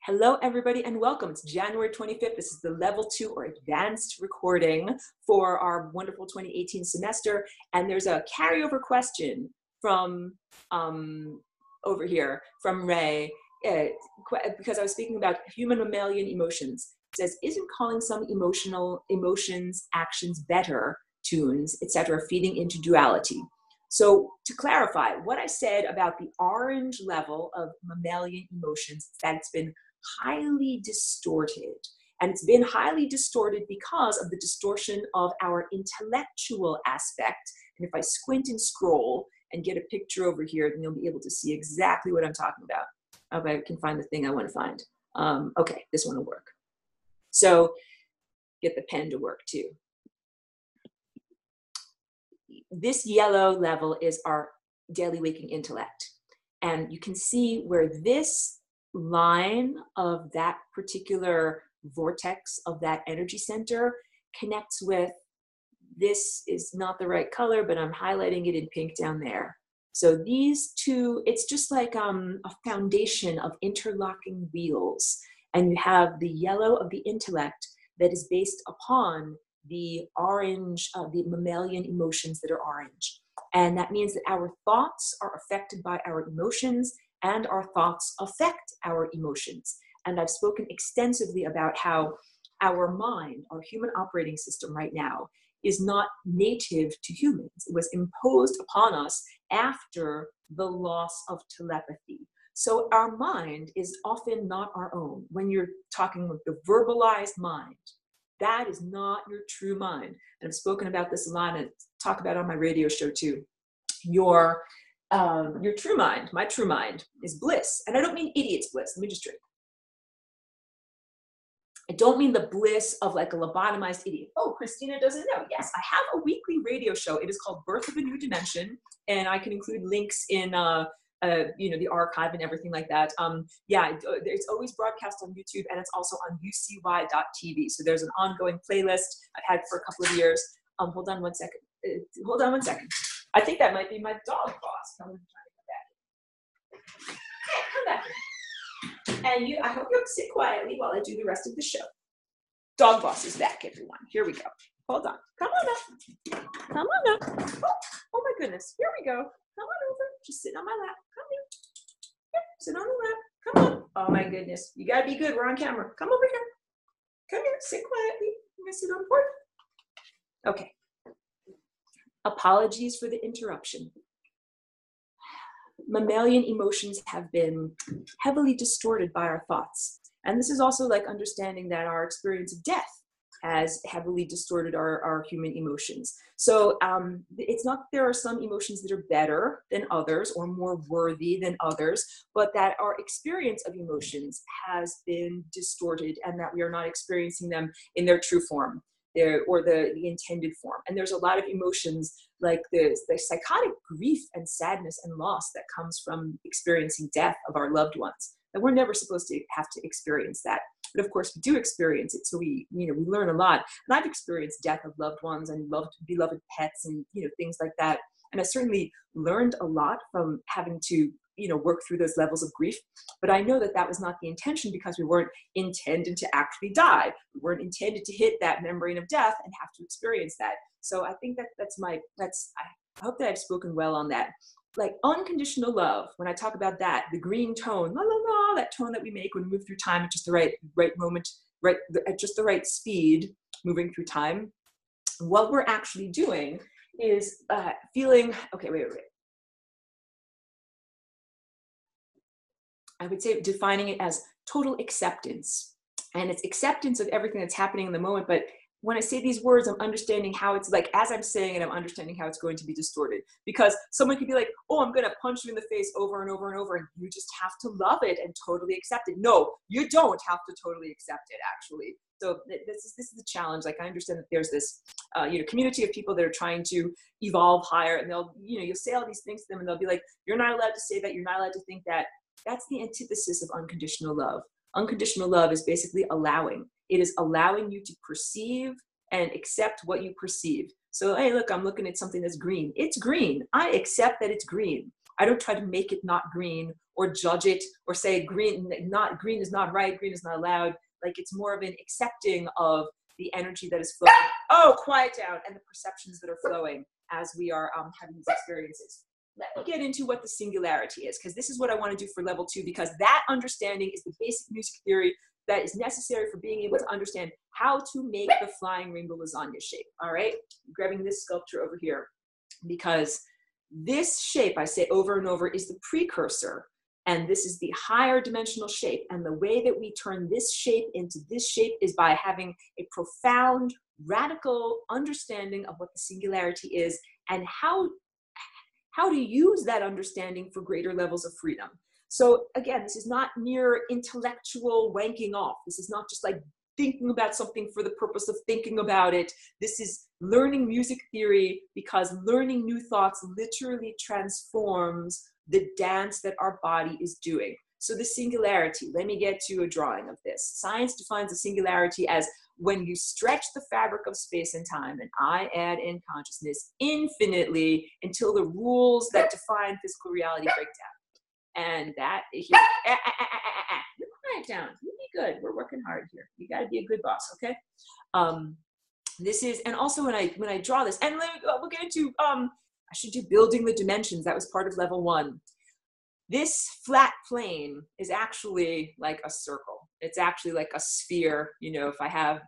Hello, everybody, and welcome. It's January 25th. This is the level 2 or advanced recording for our wonderful 2018 semester. And there's a carryover question from over here from Ray, because I was speaking about human mammalian emotions. It says, isn't calling some emotions, actions better, tunes, etc., feeding into duality? So to clarify, what I said about the orange level of mammalian emotions is that it's been highly distorted. And it's been highly distorted because of the distortion of our intellectual aspect. And if I squint and scroll and get a picture over here, then you'll be able to see exactly what I'm talking about. If I can find the thing I want to find. Okay, this one will work. So get the pen to work too. This yellow level is our daily waking intellect. And you can see where this line of that particular vortex of that energy center connects with, this is not the right color, but I'm highlighting it in pink down there. So these two, it's just like a foundation of interlocking wheels. And you have the yellow of the intellect that is based upon the orange, the mammalian emotions that are orange. And that means that our thoughts are affected by our emotions, and our thoughts affect our emotions. And I've spoken extensively about how our mind, our human operating system right now, is not native to humans. It was imposed upon us after the loss of telepathy. So our mind is often not our own. When you're talking with the verbalized mind, that is not your true mind. And I've spoken about this a lot and talk about it on my radio show too. Your true mind, my true mind, is bliss. And I don't mean idiot's bliss. Let me just drink. I don't mean the bliss of like a lobotomized idiot. Oh, Christina doesn't know. Yes, I have a weekly radio show. It is called Birth of a New Dimension. And I can include links in the archive and everything like that. It's always broadcast on YouTube, and it's also on ucy.tv. So there's an ongoing playlist I've had for a couple of years. Hold on one second. I think that might be my dog boss. Come back. And I hope you'll sit quietly while I do the rest of the show. Dog boss is back, everyone. Here we go. Hold on. Come on up. Oh my goodness. Here we go. Come on over. Just sit on my lap. Come here. Here, sit on the lap. Come on. Oh my goodness. You gotta be good. We're on camera. Come over here. Come here. Sit quietly. I'm gonna sit on the board. Okay. Apologies for the interruption. Mammalian emotions have been heavily distorted by our thoughts. And this is also like understanding that our experience of death has heavily distorted our human emotions. So it's not that there are some emotions that are better than others or more worthy than others, but that our experience of emotions has been distorted and that we are not experiencing them in their true form, or the intended form. And there's a lot of emotions like the psychotic grief and sadness and loss that comes from experiencing death of our loved ones. And we're never supposed to have to experience that. But of course we do experience it. So we learn a lot. And I've experienced death of loved ones and beloved pets and, things like that. And I certainly learned a lot from having to, work through those levels of grief. But I know that that was not the intention, because we weren't intended to actually die. We weren't intended to hit that membrane of death and have to experience that. So I think I hope that I've spoken well on that. Like unconditional love, when I talk about that, the green tone, la la la, that tone that we make when we move through time at just the right moment, at just the right speed, moving through time. What we're actually doing is feeling, okay, wait. I would say defining it as total acceptance. And it's acceptance of everything that's happening in the moment. But when I say these words, I'm understanding how it's like, as I'm saying it, I'm understanding how it's going to be distorted. Because someone could be like, oh, I'm going to punch you in the face over and over and over, and you just have to love it and totally accept it. No, you don't have to totally accept it, actually. So this is the challenge. Like, I understand that there's this, community of people that are trying to evolve higher, and you'll say all these things to them, and they'll be like, you're not allowed to say that. You're not allowed to think that. That's the antithesis of unconditional love. Unconditional love is basically allowing. It is allowing you to perceive and accept what you perceive. So, hey, look, I'm looking at something that's green. It's green. I accept that it's green. I don't try to make it not green or judge it or say green is not right, green is not allowed. Like, it's more of an accepting of the energy that is flowing. Oh, quiet down. And the perceptions that are flowing as we are having these experiences. Let me get into what the singularity is, because this is what I want to do for level 2, because that understanding is the basic music theory that is necessary for being able to understand how to make the flying rainbow lasagna shape. All right, I'm grabbing this sculpture over here, because this shape, I say over and over, is the precursor, and this is the higher dimensional shape. And the way that we turn this shape into this shape is by having a profound, radical understanding of what the singularity is and how to use that understanding for greater levels of freedom. So again, this is not mere intellectual wanking off. This is not just like thinking about something for the purpose of thinking about it. This is learning music theory, because learning new thoughts literally transforms the dance that our body is doing. So the singularity, let me get to a drawing of this. Science defines the singularity as when you stretch the fabric of space and time, and I add in consciousness infinitely until the rules that define physical reality break down. And that, here, you quiet down, you be good, we're working hard here. You gotta be a good boss, okay? This is, and also when I draw this, and we'll get into, I should do building the dimensions, that was part of level 1. This flat plane is actually like a circle. It's actually like a sphere, you know, if I have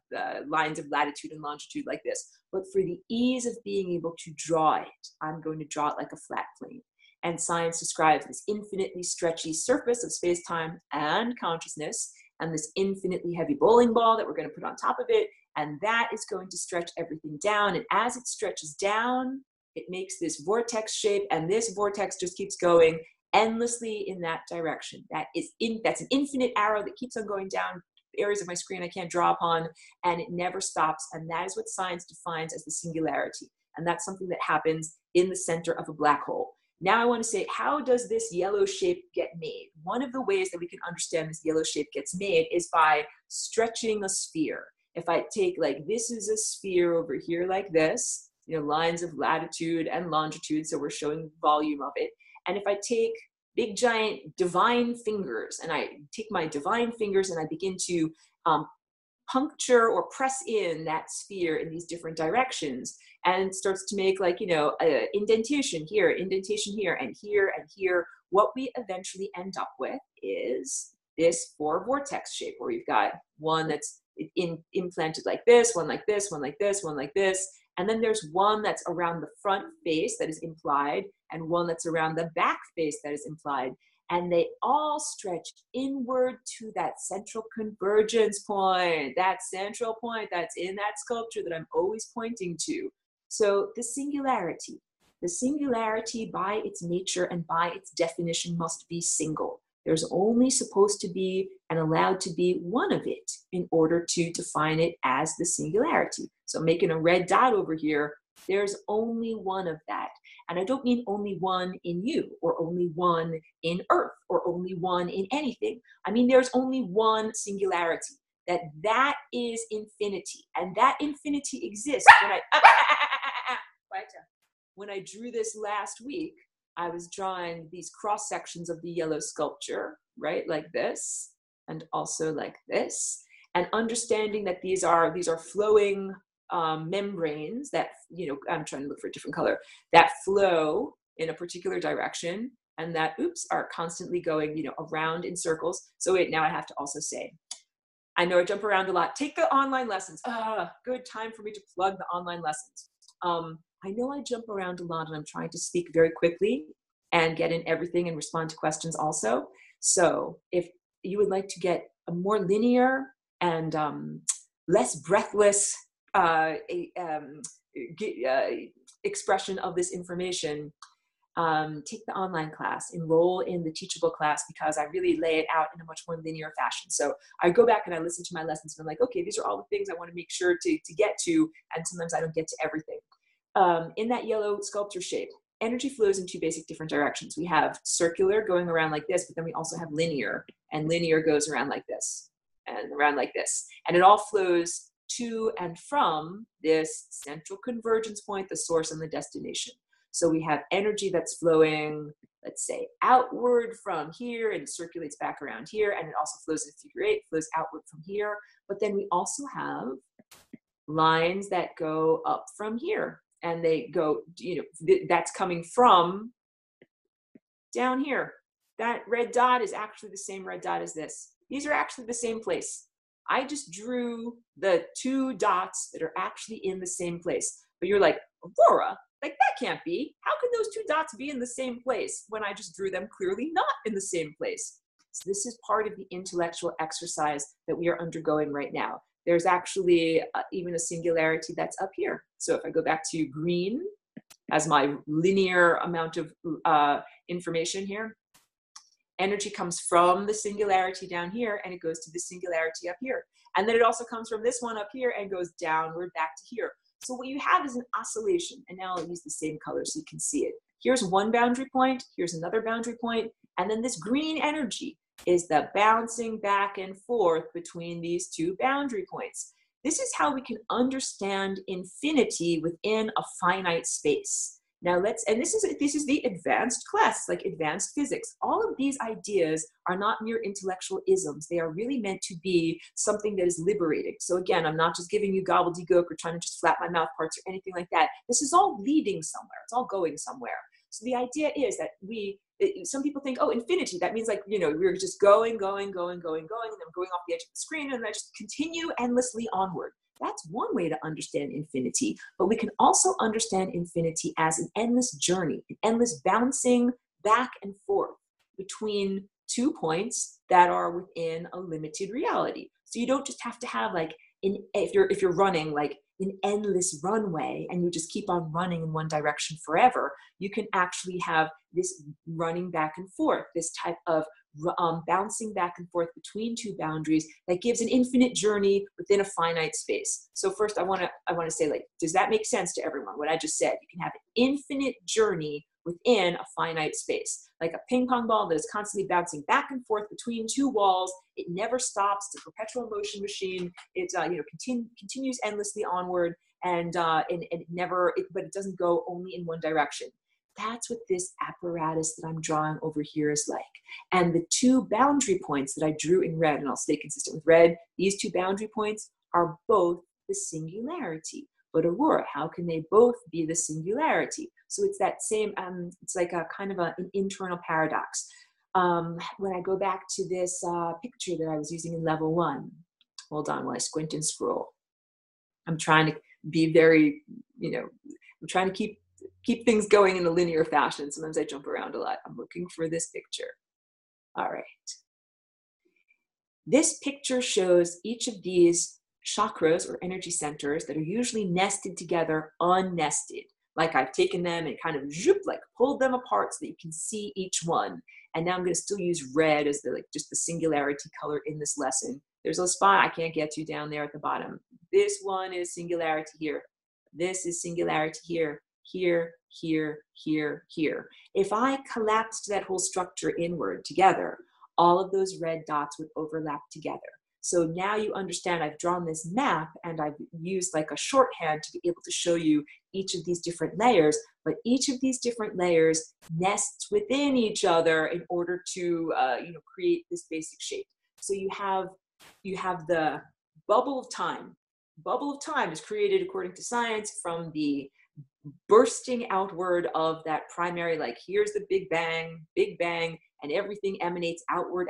lines of latitude and longitude like this. But for the ease of being able to draw it, I'm going to draw it like a flat plane. And science describes this infinitely stretchy surface of space-time and consciousness, and this infinitely heavy bowling ball that we're going to put on top of it. And that is going to stretch everything down. And as it stretches down, it makes this vortex shape, and this vortex just keeps going endlessly in that direction. That's an infinite arrow that keeps on going down areas of my screen I can't draw upon, and it never stops. And that is what science defines as the singularity. And that's something that happens in the center of a black hole. Now I want to say, how does this yellow shape get made? One of the ways that we can understand this yellow shape gets made is by stretching a sphere. If I take, like, this is a sphere over here like this, you know, lines of latitude and longitude, so we're showing the volume of it. And if I take big giant divine fingers, and I take my divine fingers and I begin to puncture or press in that sphere in these different directions, and it starts to make, like, you know, indentation here, and here, what we eventually end up with is this 4 vortex shape, where we've got one that's implanted like this, one like this, one like this, one like this. And then there's one that's around the front face that is implied, and one that's around the back face that is implied. And they all stretch inward to that central convergence point, that central point that's in that sculpture that I'm always pointing to. So the singularity by its nature and by its definition must be single. There's only supposed to be and allowed to be one of it in order to define it as the singularity. So making a red dot over here, there's only one of that. And I don't mean only one in you, or only one in Earth, or only one in anything. I mean, there's only one singularity, that is infinity. And that infinity exists when I drew this last week. I was drawing these cross sections of the yellow sculpture, right? Like this, and also like this, and understanding that these are flowing membranes that, you know, I'm trying to look for a different color, that flow in a particular direction, and that, are constantly going, you know, around in circles. So wait, now I have to also say, I know I jump around a lot. Take the online lessons. Good time for me to plug the online lessons. I know I jump around a lot, and I'm trying to speak very quickly and get in everything and respond to questions also. So if you would like to get a more linear and less breathless expression of this information, take the online class, enroll in the teachable class, because I really lay it out in a much more linear fashion. So I go back and I listen to my lessons, and I'm like, okay, these are all the things I want to make sure to get to, and sometimes I don't get to everything. In that yellow sculpture shape, energy flows in 2 basic different directions. We have circular going around like this, but then we also have linear, and linear goes around like this and around like this. And it all flows to and from this central convergence point, the source and the destination. So we have energy that's flowing, let's say, outward from here, and it circulates back around here, and it also flows in figure 8, flows outward from here. But then we also have lines that go up from here, and they go, that's coming from down here. That red dot is actually the same red dot as this. These are actually the same place. I just drew the two dots that are actually in the same place. But you're like, Aurora, like that can't be. How can those two dots be in the same place when I just drew them clearly not in the same place? So this is part of the intellectual exercise that we are undergoing right now. There's actually even a singularity that's up here. So if I go back to green as my linear amount of information here, energy comes from the singularity down here and it goes to the singularity up here. And then it also comes from this one up here and goes downward back to here. So what you have is an oscillation. And now I'll use the same color so you can see it. Here's one boundary point, here's another boundary point, and then this green energy is the bouncing back and forth between these two boundary points. This is how we can understand infinity within a finite space. Now this is the advanced class, like advanced physics. All of these ideas are not mere intellectual isms. They are really meant to be something that is liberating. So again, I'm not just giving you gobbledygook or trying to just flap my mouth parts or anything like that. This is all leading somewhere. It's all going somewhere. So the idea is that some people think, oh, infinity, that means like, we're just going, and then going off the edge of the screen, and I just continue endlessly onward. That's one way to understand infinity, but we can also understand infinity as an endless journey, an endless bouncing back and forth between 2 points that are within a limited reality. So you don't just have to have like, if you're running like an endless runway and you just keep on running in one direction forever, you can actually have this running back and forth, this type of bouncing back and forth between two boundaries that gives an infinite journey within a finite space. So first I want to say, like, does that make sense to everyone? What I just said, you can have an infinite journey within a finite space, like a ping pong ball that is constantly bouncing back and forth between two walls. It never stops. It's a perpetual motion machine. It continues endlessly onward, and it doesn't go only in one direction. That's what this apparatus that I'm drawing over here is like. And the two boundary points that I drew in red, and I'll stay consistent with red, these two boundary points are both the singularity. But Aurora, how can they both be the singularity? So it's that same, it's like a kind of an internal paradox. When I go back to this picture that I was using in level 1, hold on while I squint and scroll. I'm trying to be very, I'm trying to keep things going in a linear fashion. Sometimes I jump around a lot. I'm looking for this picture. All right. This picture shows each of these chakras or energy centers that are usually nested together, unnested. Like I've taken them and kind of like pulled them apart so that you can see each one. And now I'm going to still use red as just the singularity color in this lesson. There's a spot I can't get to down there at the bottom. This one is singularity here. This is singularity here. Here, here, here, here. If I collapsed that whole structure inward together, all of those red dots would overlap together. So now you understand I've drawn this map and I've used like a shorthand to be able to show you each of these different layers, but each of these different layers nests within each other in order to create this basic shape. So you have the bubble of time. Bubble of time is created according to science from the bursting outward of that primary, like here's the Big Bang, and everything emanates outward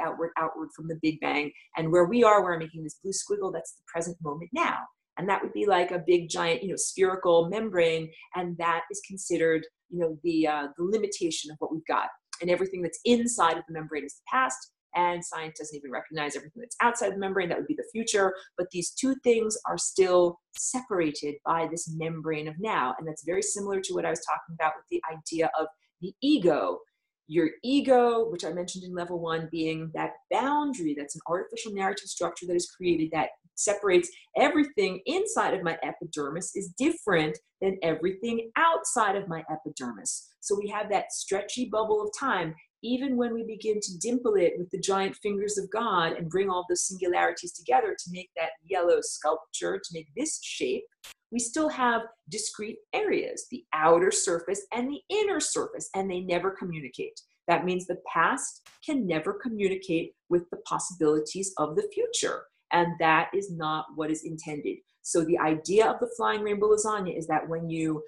from the Big Bang. And where we are, where I'm making this blue squiggle, that's the present moment now. And that would be like a big giant, spherical membrane. And that is considered, the limitation of what we've got. And everything that's inside of the membrane is the past. And science doesn't even recognize everything that's outside the membrane. That would be the future. But these two things are still separated by this membrane of now. And that's very similar to what I was talking about with the idea of the ego. Your ego, which I mentioned in level 1, being that boundary, that's an artificial narrative structure that is created that separates everything inside of my epidermis is different than everything outside of my epidermis. So we have that stretchy bubble of time. even when we begin to dimple it with the giant fingers of God and bring all those singularities together to make that yellow sculpture, to make this shape, we still have discrete areas, the outer surface and the inner surface, and they never communicate. That means the past can never communicate with the possibilities of the future. And that is not what is intended. So the idea of the flying rainbow lasagna is that when you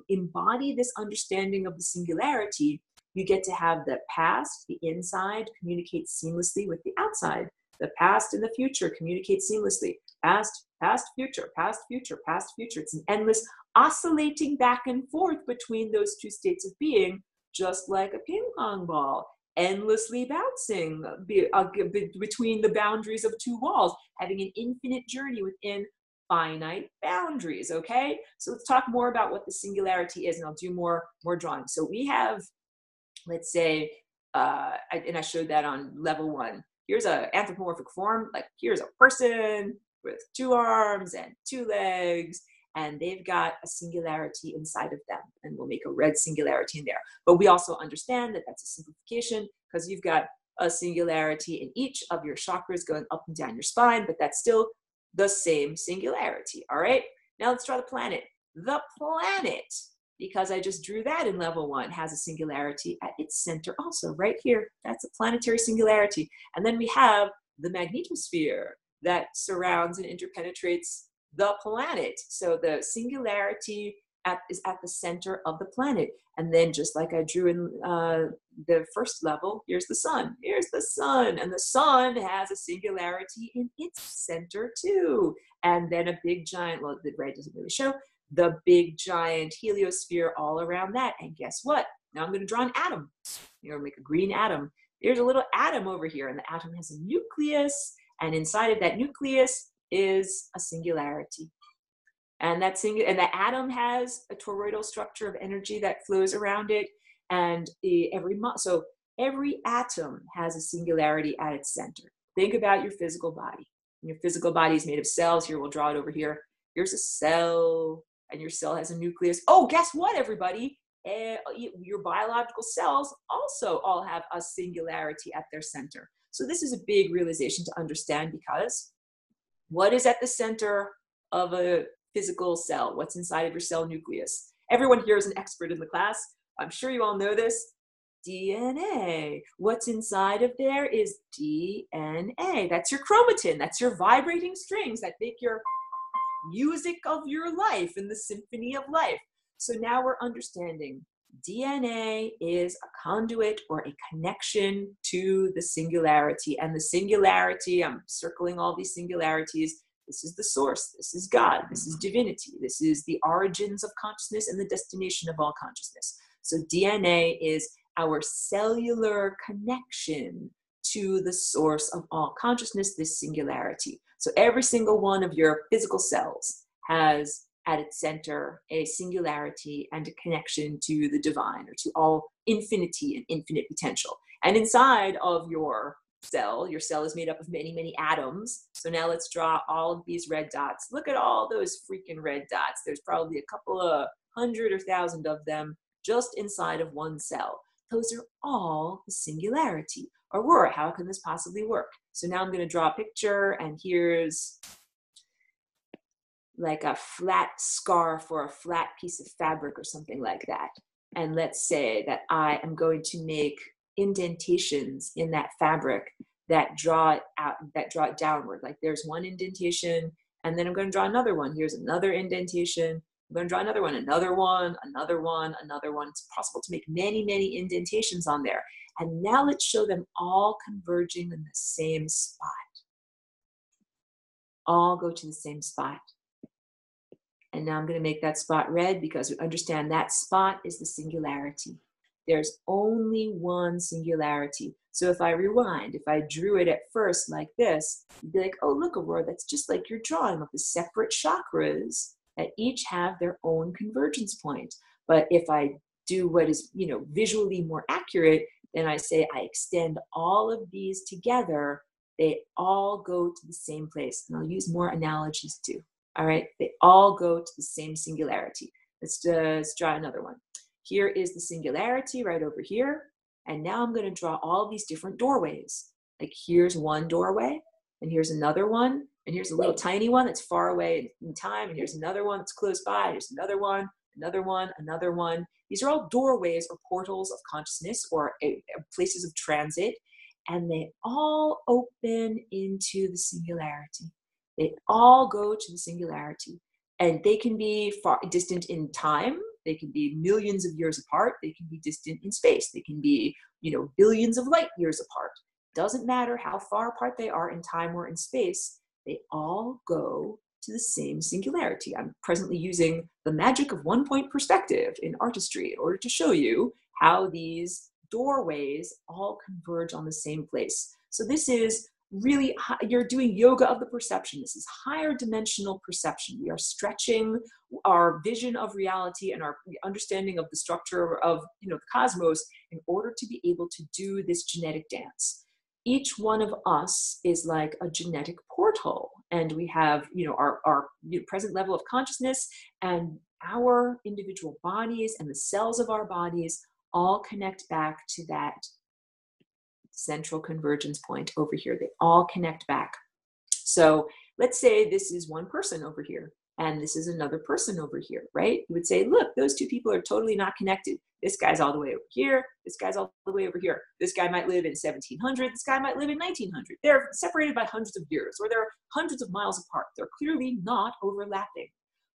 embody this understanding of the singularity, you get to have the past, the inside, communicate seamlessly with the outside. The past and the future communicate seamlessly. Past, past, future, past, future, past, future. It's an endless oscillating back and forth between those two states of being, just like a ping pong ball, endlessly bouncing between the boundaries of two walls, having an infinite journey within finite boundaries, okay? So let's talk more about what the singularity is, and I'll do more drawing. So we have, let's say, and I showed that on level 1. Here's an anthropomorphic form, like here's a person with 2 arms and 2 legs, and they've got a singularity inside of them, and we'll make a red singularity in there. But we also understand that that's a simplification, because you've got a singularity in each of your chakras going up and down your spine, but that's still the same singularity, all right? Now let's draw the planet. The planet, because I just drew that in level 1, has a singularity at its center also, right here. That's a planetary singularity. And then we have the magnetosphere that surrounds and interpenetrates the planet. So the singularity is at the center of the planet. And then just like I drew in the first level, here's the sun. Here's the sun. And the sun has a singularity in its center too. And then a big giant, well, the red doesn't really show, the big giant heliosphere all around that. And guess what? Now I'm going to draw an atom. Make a green atom. There's a little atom over here, and the atom has a nucleus, and inside of that nucleus is a singularity. And that atom has a toroidal structure of energy that flows around it, and so every atom has a singularity at its center. Think about your physical body. Your physical body is made of cells. Here, we'll draw it over here. Here's a cell, and your cell has a nucleus. Oh, guess what, everybody? Your biological cells also all have a singularity at their center. So this is a big realization to understand, because what is at the center of a physical cell? What's inside of your cell nucleus? Everyone here is an expert in the class. I'm sure you all know this. DNA. What's inside of there is DNA. That's your chromatin. That's your vibrating strings that make your music of your life in the symphony of life. So now we're understanding DNA is a conduit or a connection to the singularity. And the singularity, I'm circling all these singularities. This is the source. This is God. This is divinity. This is the origins of consciousness and the destination of all consciousness. So DNA is our cellular connection to the source of all consciousness, this singularity. So every single one of your physical cells has at its center a singularity and a connection to the divine, or to all infinity and infinite potential. And inside of your cell is made up of many, many atoms. So now let's draw all of these red dots. Look at all those freaking red dots. There's probably a couple of 100 or 1,000 of them just inside of one cell. Those are all the singularity. Or how can this possibly work? So now I'm going to draw a picture, and here's like a flat scarf or a flat piece of fabric or something like that. And let's say that I am going to make indentations in that fabric that draw it out, that draw it downward. Like there's one indentation, and then I'm going to draw another one. Here's another indentation. I'm going to draw another one, another one, another one, another one. It's possible to make many, many indentations on there. And now let's show them all converging in the same spot. All go to the same spot. And now I'm going to make that spot red, because we understand that spot is the singularity. There's only one singularity. So if I rewind, if I drew it at first like this, you'd be like, oh, look, Aurora, that's just like your drawing of the separate chakras that each have their own convergence point. But if I do what is, visually more accurate, then I say I extend all of these together. They all go to the same place. And I'll use more analogies too. All right, they all go to the same singularity. Let's just draw another one. Here is the singularity right over here. And now I'm going to draw all these different doorways. Like here's one doorway, and here's another one, and here's a little tiny one that's far away in time, and here's another one that's close by, here's another one, another one, another one. These are all doorways or portals of consciousness or places of transit, and they all open into the singularity. They all go to the singularity, and they can be far distant in time. They can be millions of years apart. They can be distant in space. They can be, billions of light years apart. Doesn't matter how far apart they are in time or in space. They all go to the same singularity. I'm presently using the magic of one-point perspective in artistry in order to show you how these doorways all converge on the same place. So this is really, you're doing yoga of the perception. This is higher dimensional perception. We are stretching our vision of reality and our understanding of the structure of the cosmos in order to be able to do this genetic dance. Each one of us is like a genetic portal, and we have our present level of consciousness, and our individual bodies and the cells of our bodies all connect back to that central convergence point over here. They all connect back. So let's say this is one person over here, and this is another person over here, right? You would say, look, those two people are totally not connected. This guy's all the way over here. This guy's all the way over here. This guy might live in 1700. This guy might live in 1900. They're separated by hundreds of years, or they're hundreds of miles apart. They're clearly not overlapping,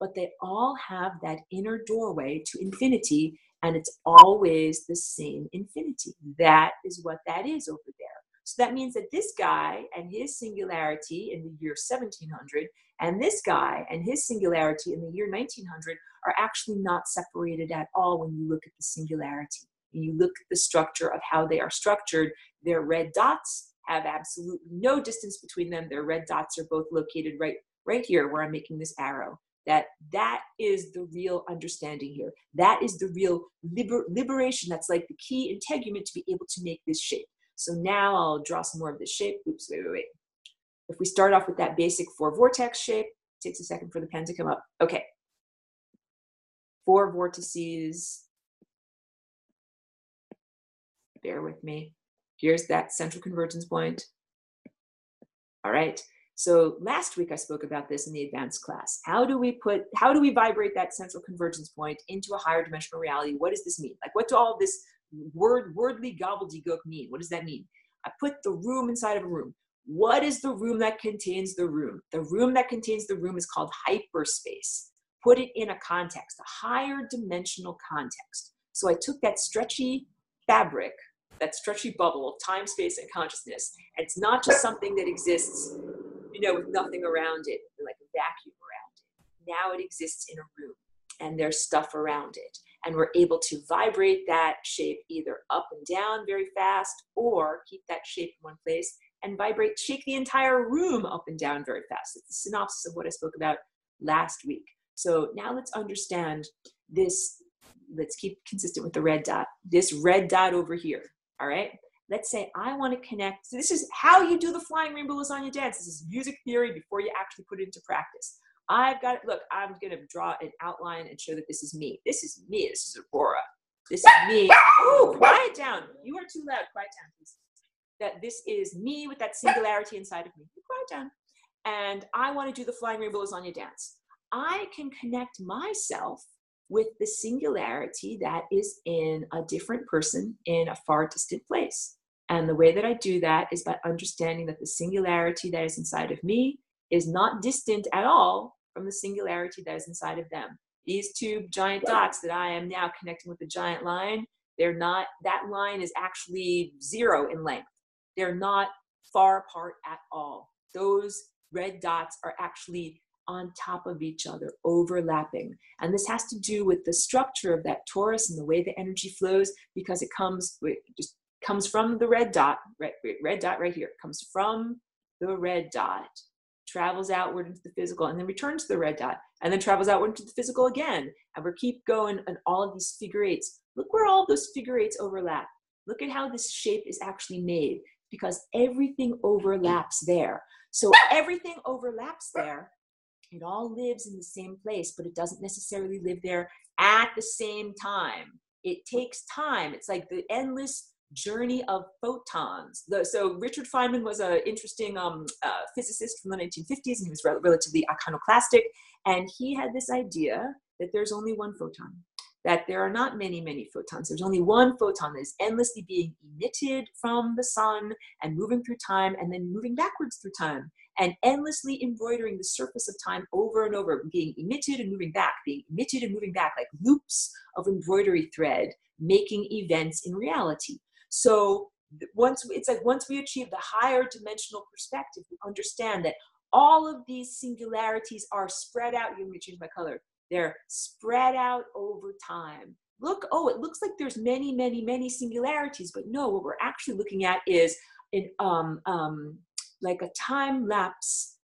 but they all have that inner doorway to infinity, and it's always the same infinity. That is what that is over there. So that means that this guy and his singularity in the year 1700 and this guy and his singularity in the year 1900 are actually not separated at all when you look at the singularity. When you look at the structure of how they are structured, their red dots have absolutely no distance between them. Their red dots are both located right here where I'm making this arrow. That is the real understanding here. That is the real liberation. That's like the key integument to be able to make this shape. So now I'll draw some more of this shape. Oops, wait. If we start off with that basic 4 vortex shape, it takes a second for the pen to come up. Okay. 4 vortices. Bear with me. Here's that central convergence point. All right. So last week I spoke about this in the advanced class. How do we vibrate that central convergence point into a higher dimensional reality? What does this mean? Like, what do all this wordly gobbledygook mean? What does that mean? I put the room inside of a room. What is the room that contains the room? The room that contains the room is called hyperspace. Put it in a context, a higher dimensional context. So I took that stretchy fabric, that stretchy bubble of time, space, and consciousness, and it's not just something that exists with nothing around it, like a vacuum around it. Now it exists in a room, and there's stuff around it. And we're able to vibrate that shape either up and down very fast, or keep that shape in one place and shake the entire room up and down very fast. It's the synopsis of what I spoke about last week. So now let's understand this. Let's keep consistent with the red dot. This red dot over here, all right? Let's say I want to connect. So this is how you do the flying rainbow lasagna dance. This is music theory before you actually put it into practice. I've got it. Look, I'm going to draw an outline and show that this is me. This is me. This is Aurora. This is me. Oh, quiet down. You are too loud. Quiet down, please. That this is me with that singularity inside of me. Quiet down. And I want to do the flying rainbow lasagna dance. I can connect myself with the singularity that is in a different person in a far distant place. And the way that I do that is by understanding that the singularity that is inside of me is not distant at all from the singularity that is inside of them. These two giant dots that I am now connecting with the giant line, that line is actually 0 in length. They're not far apart at all. Those red dots are actually on top of each other, overlapping. And this has to do with the structure of that torus and the way the energy flows, because it comes from the red dot, red dot right here. It comes from the red dot, travels outward into the physical, and then returns to the red dot, and then travels outward into the physical again. And we keep going on all of these figure eights. Look where all those figure eights overlap. Look at how this shape is actually made, because everything overlaps there. So everything overlaps there. It all lives in the same place, but it doesn't necessarily live there at the same time. It takes time. It's like the endless journey of photons. So Richard Feynman was an interesting physicist from the 1950s, and he was relatively iconoclastic. And he had this idea that there's only one photon, that there are not many, many photons. There's only one photon that is endlessly being emitted from the sun and moving through time and then moving backwards through time and endlessly embroidering the surface of time over and over, being emitted and moving back, being emitted and moving back, like loops of embroidery thread, making events in reality. So once we achieve the higher dimensional perspective, we understand that all of these singularities are spread out. Let me change my color. They're spread out over time. Look, oh, it looks like there's many, many, many singularities, but no, what we're actually looking at is like a time-lapse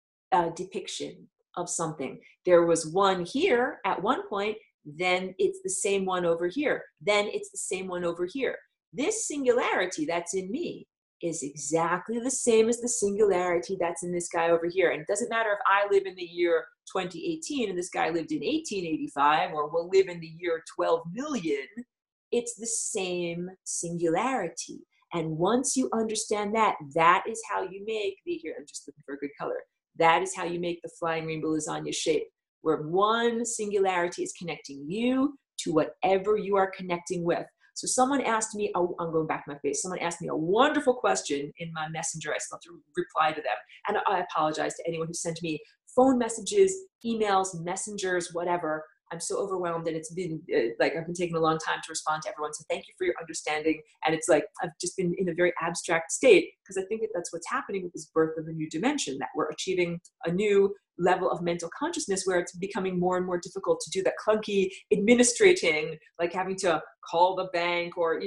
depiction of something. There was one here at one point, then it's the same one over here, then it's the same one over here. This singularity that's in me is exactly the same as the singularity that's in this guy over here. And it doesn't matter if I live in the year 2018 and this guy lived in 1885, or will live in the year 12 million, it's the same singularity. And once you understand that, that is how you make here, I'm just looking for a good color. That is how you make the flying rainbow lasagna shape, where one singularity is connecting you to whatever you are connecting with. So someone asked me, oh, I'm going back to my face. Someone asked me a wonderful question in my messenger. I still have to reply to them. And I apologize to anyone who sent me phone messages, emails, messengers, whatever. I'm so overwhelmed, and it's been I've been taking a long time to respond to everyone. So thank you for your understanding. And it's like, I've just been in a very abstract state, because I think that that's what's happening with this birth of a new dimension, that we're achieving a new level of mental consciousness where it's becoming more and more difficult to do that clunky administrating, like having to call the bank or,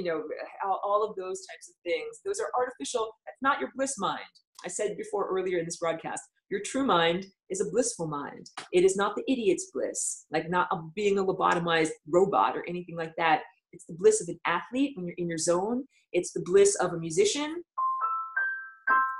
all of those types of things. Those are artificial. That's not your bliss mind. I said before earlier in this broadcast, your true mind is a blissful mind. It is not the idiot's bliss, like not being a lobotomized robot or anything like that. It's the bliss of an athlete when you're in your zone. It's the bliss of a musician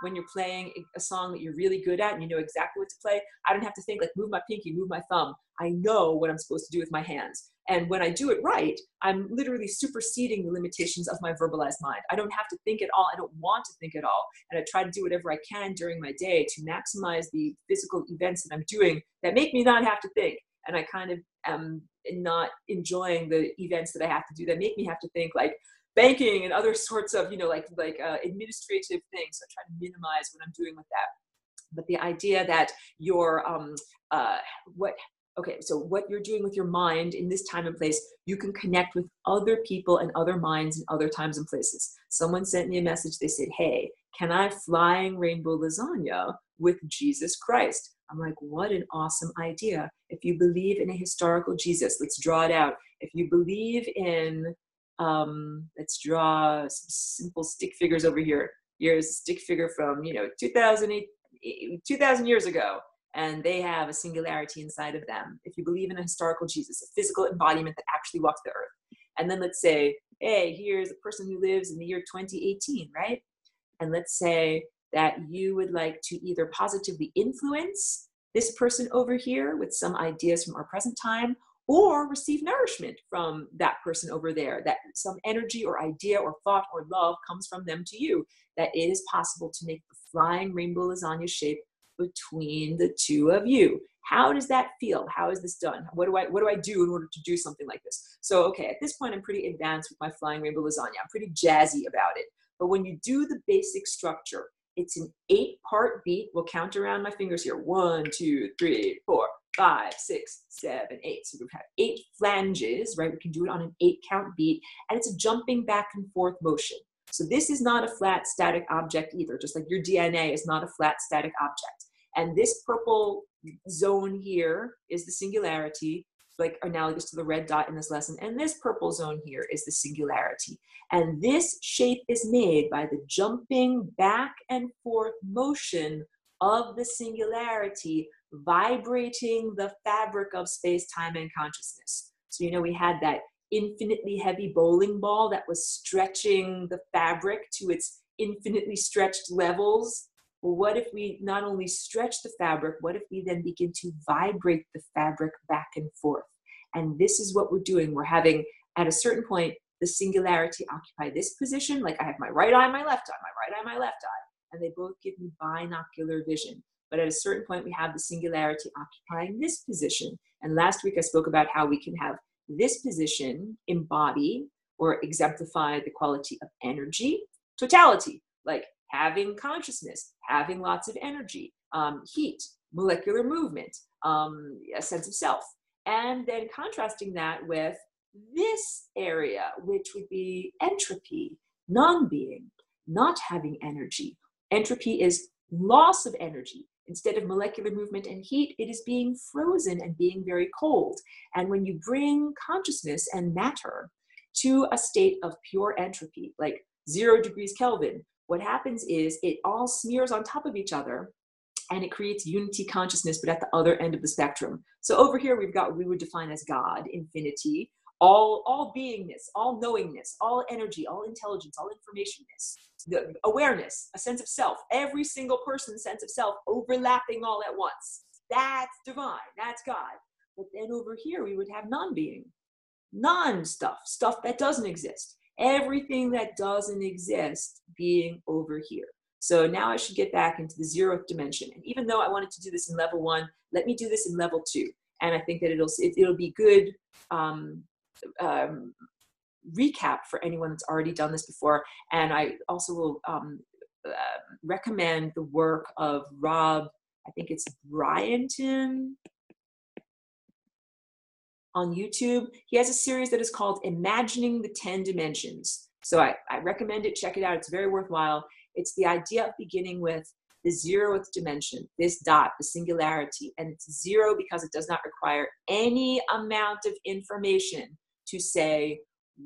when you're playing a song that you're really good at and you know exactly what to play. I don't have to think like, move my pinky, move my thumb. I know what I'm supposed to do with my hands. And when I do it right, I'm literally superseding the limitations of my verbalized mind. I don't have to think at all. I don't want to think at all. And I try to do whatever I can during my day to maximize the physical events that I'm doing that make me not have to think. And I kind of am not enjoying the events that I have to do that make me have to think, like banking and other sorts of, administrative things. So I try to minimize what I'm doing with that. But the idea that so what you're doing with your mind in this time and place, you can connect with other people and other minds in other times and places. Someone sent me a message. They said, hey, can I flying rainbow lasagna with Jesus Christ? I'm like, what an awesome idea. If you believe in a historical Jesus, let's draw it out. If you believe in, let's draw some simple stick figures over here. Here's a stick figure from, 2,000 years ago. And they have a singularity inside of them. If you believe in a historical Jesus, a physical embodiment that actually walks the earth. And then let's say, hey, here's a person who lives in the year 2018, right? And let's say that you would like to either positively influence this person over here with some ideas from our present time, or receive nourishment from that person over there, that some energy or idea or thought or love comes from them to you, that it is possible to make the flying rainbow lasagna shape between the two of you. How does that feel? How is this done? What do I do in order to do something like this? So, okay, at this point, I'm pretty advanced with my flying rainbow lasagna. I'm pretty jazzy about it. But when you do the basic structure, it's an 8-part beat. We'll count around my fingers here. 1, 2, 3, 4, 5, 6, 7, 8. So we have 8 flanges, right? We can do it on an 8-count beat, and it's a jumping back and forth motion. So this is not a flat static object either, just like your DNA is not a flat static object. And this purple zone here is the singularity, like analogous to the red dot in this lesson. And this purple zone here is the singularity. And this shape is made by the jumping back and forth motion of the singularity vibrating the fabric of space, time, and consciousness. So, we had that infinitely heavy bowling ball that was stretching the fabric to its infinitely stretched levels. Well, what if we not only stretch the fabric, what if we then begin to vibrate the fabric back and forth? And this is what we're doing. We're having, at a certain point, the singularity occupy this position. Like I have my right eye and my left eye, my right eye and my left eye, and they both give me binocular vision. But at a certain point, we have the singularity occupying this position. And last week I spoke about how we can have this position embody or exemplify the quality of energy, totality, like having consciousness, having lots of energy, heat, molecular movement, a sense of self. And then contrasting that with this area, which would be entropy, non-being, not having energy. Entropy is loss of energy. Instead of molecular movement and heat, it is being frozen and being very cold. And when you bring consciousness and matter to a state of pure entropy, like 0 degrees Kelvin, what happens is it all smears on top of each other and it creates unity consciousness, but at the other end of the spectrum. So over here, we've got, we would define as God, infinity, all beingness, all knowingness, all energy, all intelligence, all informationness, the awareness, a sense of self, every single person's sense of self overlapping all at once. That's divine, that's God. But then over here, we would have non-being, non-stuff, stuff that doesn't exist. Everything that doesn't exist being over here. So now I should get back into the 0th dimension. And even though I wanted to do this in level 1, let me do this in level 2. And I think that it'll be good recap for anyone that's already done this before. And I also will recommend the work of Rob, I think it's Bryanton on YouTube. He has a series that is called Imagining the 10 Dimensions. So I recommend it, check it out, it's very worthwhile. It's the idea of beginning with the 0th dimension, this dot, the singularity, and it's 0 because it does not require any amount of information to say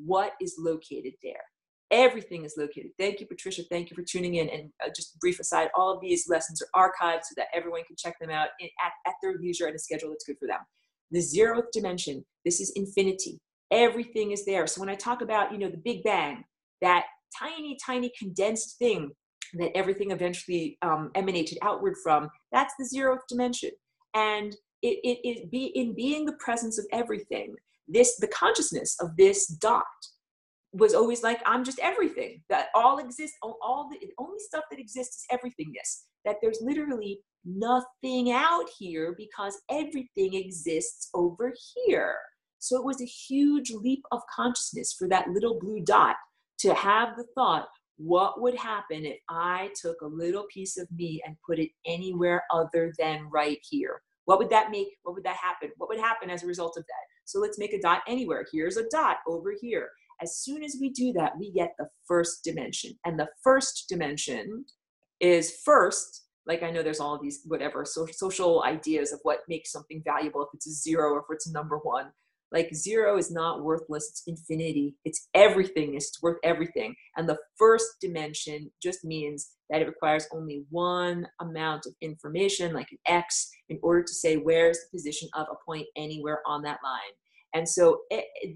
what is located there. Everything is located. Thank you, Patricia. Thank you for tuning in. And just a brief aside, all of these lessons are archived so that everyone can check them out at their leisure and a schedule that's good for them. The 0th dimension, this is infinity. Everything is there. So when I talk about, the Big Bang, that tiny, tiny condensed thing that everything eventually emanated outward from, that's the 0th dimension. And in being the presence of everything, the consciousness of this dot was always like, I'm just everything, that all exists, the only stuff that exists is everythingness, that there's literally nothing out here because everything exists over here. So it was a huge leap of consciousness for that little blue dot to have the thought, what would happen if I took a little piece of me and put it anywhere other than right here? What would that make? What would that happen? What would happen as a result of that? So let's make a dot anywhere. Here's a dot over here. As soon as we do that, we get the 1st dimension. And the 1st dimension is first, like I know there's all of these whatever social ideas of what makes something valuable, if it's a 0 or if it's a number 1. Like 0 is not worthless, it's infinity. It's everything, it's worth everything. And the 1st dimension just means that it requires only one amount of information, like an X, in order to say where's the position of a point anywhere on that line. And so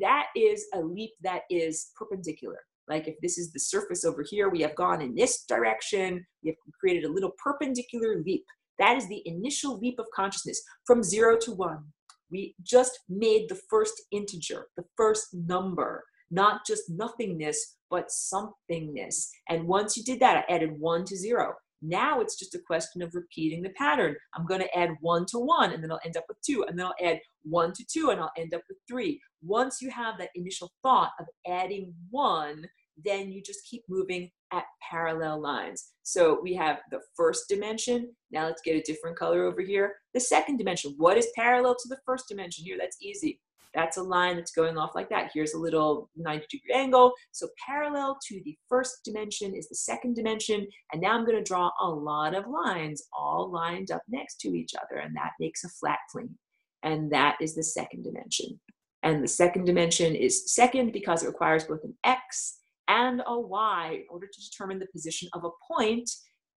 that is a leap that is perpendicular. Like if this is the surface over here, we have gone in this direction, we have created a little perpendicular leap. That is the initial leap of consciousness from 0 to 1. We just made the 1st integer, the 1st number, not just nothingness, but somethingness. And once you did that, I added 1 to 0. Now it's just a question of repeating the pattern. I'm going to add 1 to 1, and then I'll end up with 2, and then I'll add 1 to 2, and I'll end up with 3. Once you have that initial thought of adding 1, then you just keep moving at parallel lines. So we have the 1st dimension. Now let's get a different color over here. The 2nd dimension. What is parallel to the 1st dimension here? That's easy. That's a line that's going off like that. Here's a little 90-degree angle. So parallel to the 1st dimension is the 2nd dimension. And now I'm going to draw a lot of lines all lined up next to each other. And that makes a flat plane. And that is the 2nd dimension. And the 2nd dimension is second because it requires both an X and a Y in order to determine the position of a point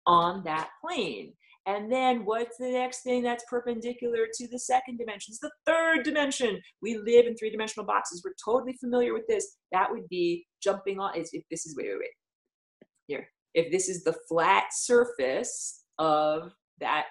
on that plane. And then what's the next thing that's perpendicular to the 2nd dimension? It's the 3rd dimension. We live in 3-dimensional boxes. We're totally familiar with this. That would be jumping on, if this is, wait. Here. If this is the flat surface of that,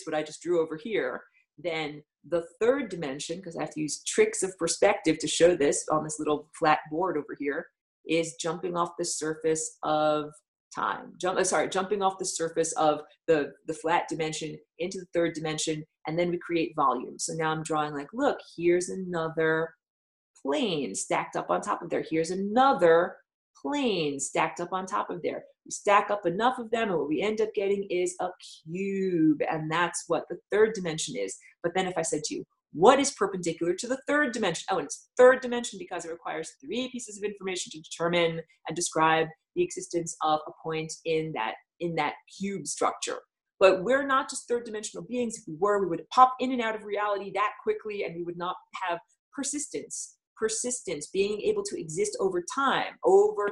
what I just drew over here, then the third dimension, because I have to use tricks of perspective to show this on this little flat board over here, is jumping off the surface of time. Jumping off the surface of the flat dimension into the third dimension, and then we create volume. So now I'm drawing like, look, here's another plane stacked up on top of there. Here's another plane stacked up on top of there. We stack up enough of them, and what we end up getting is a cube, and that's what the third dimension is. But then if I said to you, what is perpendicular to the third dimension? Oh, and it's third dimension because it requires 3 pieces of information to determine and describe the existence of a point in that cube structure. But we're not just third dimensional beings. If we were, we would pop in and out of reality that quickly, and we would not have persistence, being able to exist over time, over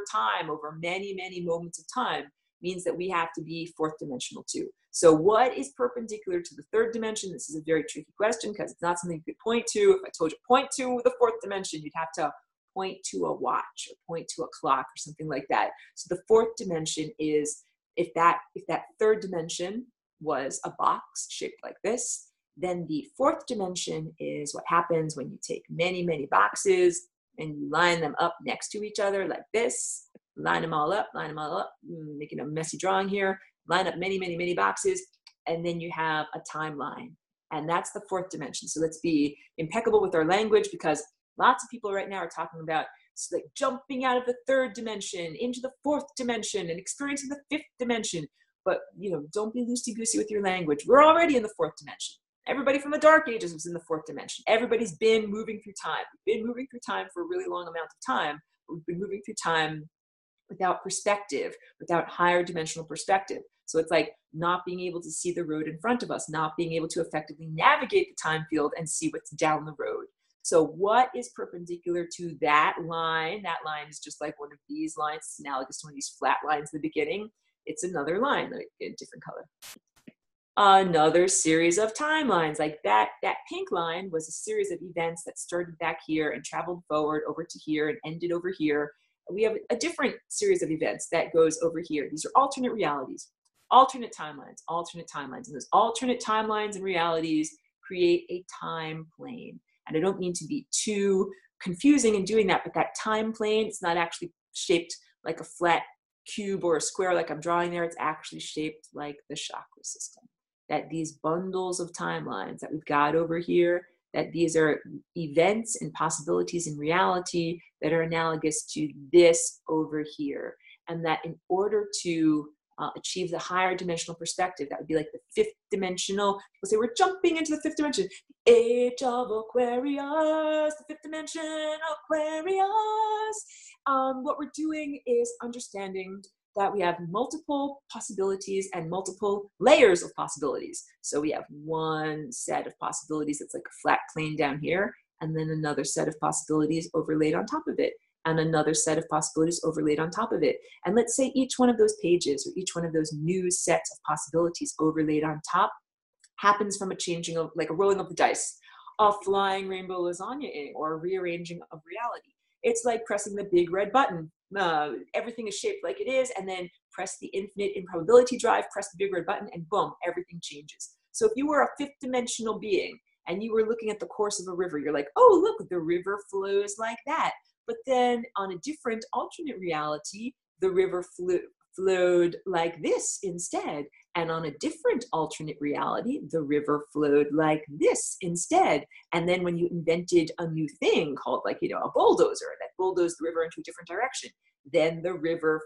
many, many moments of time, means that we have to be fourth dimensional too. So what is perpendicular to the third dimension? This is a very tricky question because it's not something you could point to. If I told you point to the fourth dimension, you'd have to point to a watch or point to a clock or something like that. So the fourth dimension is if that third dimension was a box shaped like this, then the fourth dimension is what happens when you take many, many boxes and you line them up next to each other like this. Line them all up, making a messy drawing here. Line up many, many, many boxes, and then you have a timeline. And that's the fourth dimension. So let's be impeccable with our language, because lots of people right now are talking about like jumping out of the third dimension into the fourth dimension and experiencing the fifth dimension. But don't be loosey-goosey with your language. We're already in the fourth dimension. Everybody from the Dark Ages was in the fourth dimension. Everybody's been moving through time. We've been moving through time for a really long amount of time. But we've been moving through time without perspective, without higher dimensional perspective. So it's like not being able to see the road in front of us, not being able to effectively navigate the time field and see what's down the road. So what is perpendicular to that line? That line is just like one of these lines. It's analogous to one of these flat lines in the beginning. It's another line, like a different color. Another series of timelines. Like that pink line was a series of events that started back here and traveled forward over to here and ended over here. We have a different series of events that goes over here. These are alternate realities, alternate timelines. And those alternate timelines and realities create a time plane. And I don't mean to be too confusing in doing that, but that time plane, it's not actually shaped like a flat cube or a square like I'm drawing there. It's actually shaped like the chakra system. That these bundles of timelines that we've got over here, that these are events and possibilities in reality that are analogous to this over here. And that in order to achieve the higher dimensional perspective, that would be like the fifth dimensional. People say we're jumping into the fifth dimension. The age of Aquarius, the fifth dimension, Aquarius. What we're doing is understanding that we have multiple possibilities and multiple layers of possibilities. So we have one set of possibilities that's like a flat plane down here, and then another set of possibilities overlaid on top of it, and another set of possibilities overlaid on top of it. And let's say each one of those pages or each one of those new sets of possibilities overlaid on top happens from a changing of, like a rolling of the dice, a flying rainbow lasagna-ing, or a rearranging of reality. It's like pressing the big red button. Everything is shaped like it is, and then press the infinite improbability drive, press the big red button, and boom, everything changes. So if you were a fifth dimensional being and you were looking at the course of a river, you're like, oh, look, the river flows like that. But then on a different alternate reality, the river flowed like this instead. And on a different alternate reality, the river flowed like this instead. And then when you invented a new thing called a bulldozer that bulldozed the river into a different direction, then the river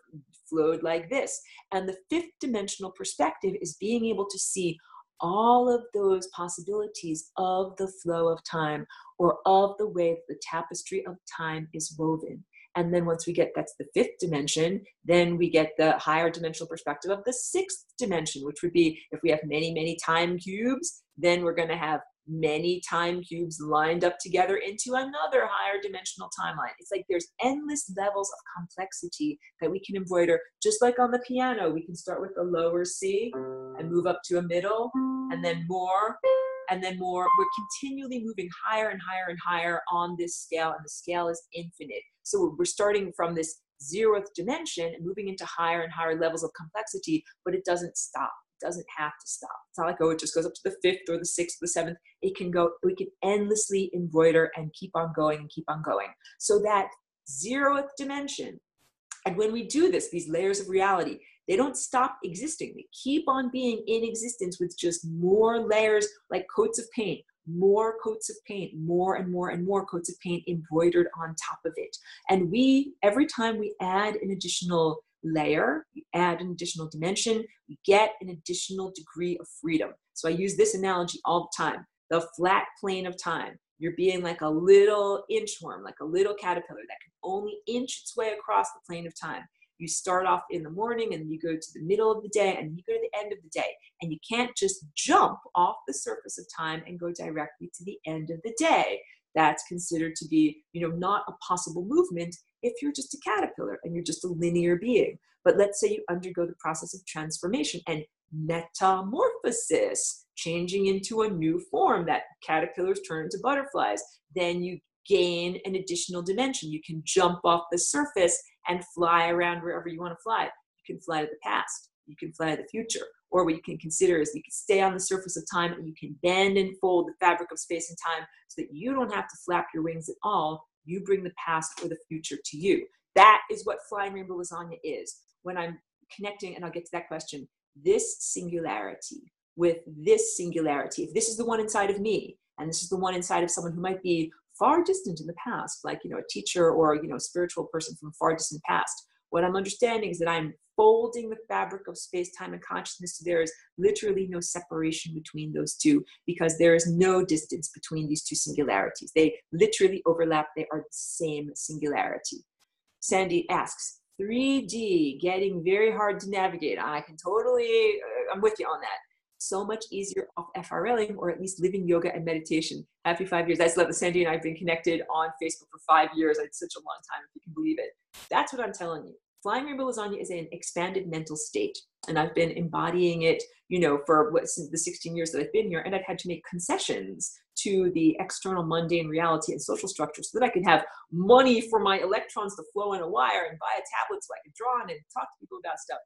flowed like this. And the fifth dimensional perspective is being able to see all of those possibilities of the flow of time, or of the way that the tapestry of time is woven. And then once we get, that's the fifth dimension, then we get the higher dimensional perspective of the sixth dimension, which would be if we have many, many time cubes, then we're going to have many time cubes lined up together into another higher dimensional timeline. It's like there's endless levels of complexity that we can embroider. Just like on the piano, we can start with the lower C and move up to a middle, and then more, and then more. We're continually moving higher and higher and higher on this scale, and the scale is infinite. So we're starting from this 0th dimension and moving into higher and higher levels of complexity, but it doesn't stop. doesn't have to stop. It's not like, oh, it just goes up to the 5th or the 6th or the 7th. It can go, we can endlessly embroider and keep on going and keep on going. So that 0th dimension, and when we do this, these layers of reality, they don't stop existing. They keep on being in existence with just more layers, like coats of paint, more coats of paint, more and more and more coats of paint embroidered on top of it. And we, every time we add an additional layer, we add an additional dimension, we get an additional degree of freedom. So I use this analogy all the time, the flat plane of time. You're being like a little inchworm, like a little caterpillar that can only inch its way across the plane of time. You start off in the morning and you go to the middle of the day and you go to the end of the day. And you can't just jump off the surface of time and go directly to the end of the day. That's considered to be, not a possible movement if you're just a caterpillar and you're just a linear being. But let's say you undergo the process of transformation and metamorphosis, changing into a new form, that caterpillars turn into butterflies. Then you gain an additional dimension. You can jump off the surface and fly around wherever you want to fly. You can fly to the past. You can fly to the future. Or what you can consider is you can stay on the surface of time and you can bend and fold the fabric of space and time so that you don't have to flap your wings at all. You bring the past or the future to you. That is what flying rainbow lasagna is. When I'm connecting, and I'll get to that question, this singularity with this singularity, if this is the one inside of me, and this is the one inside of someone who might be far distant in the past, like, a teacher or, a spiritual person from a far distant past, what I'm understanding is that I'm folding the fabric of space, time, and consciousness. So there is literally no separation between those two because there is no distance between these two singularities. They literally overlap. They are the same singularity. Sandy asks, 3D, getting very hard to navigate. I can totally, I'm with you on that. So much easier off FRLing, or at least living yoga and meditation. Happy 5 years. I just love that Sandy and I have been connected on Facebook for 5 years. It's such a long time, if you can believe it. That's what I'm telling you. Flying Rainbow Lasagna is an expanded mental state. And I've been embodying it, for since the 16 years that I've been here. And I've had to make concessions to the external mundane reality and social structure so that I could have money for my electrons to flow in a wire and buy a tablet so I could draw on it and talk to people about stuff.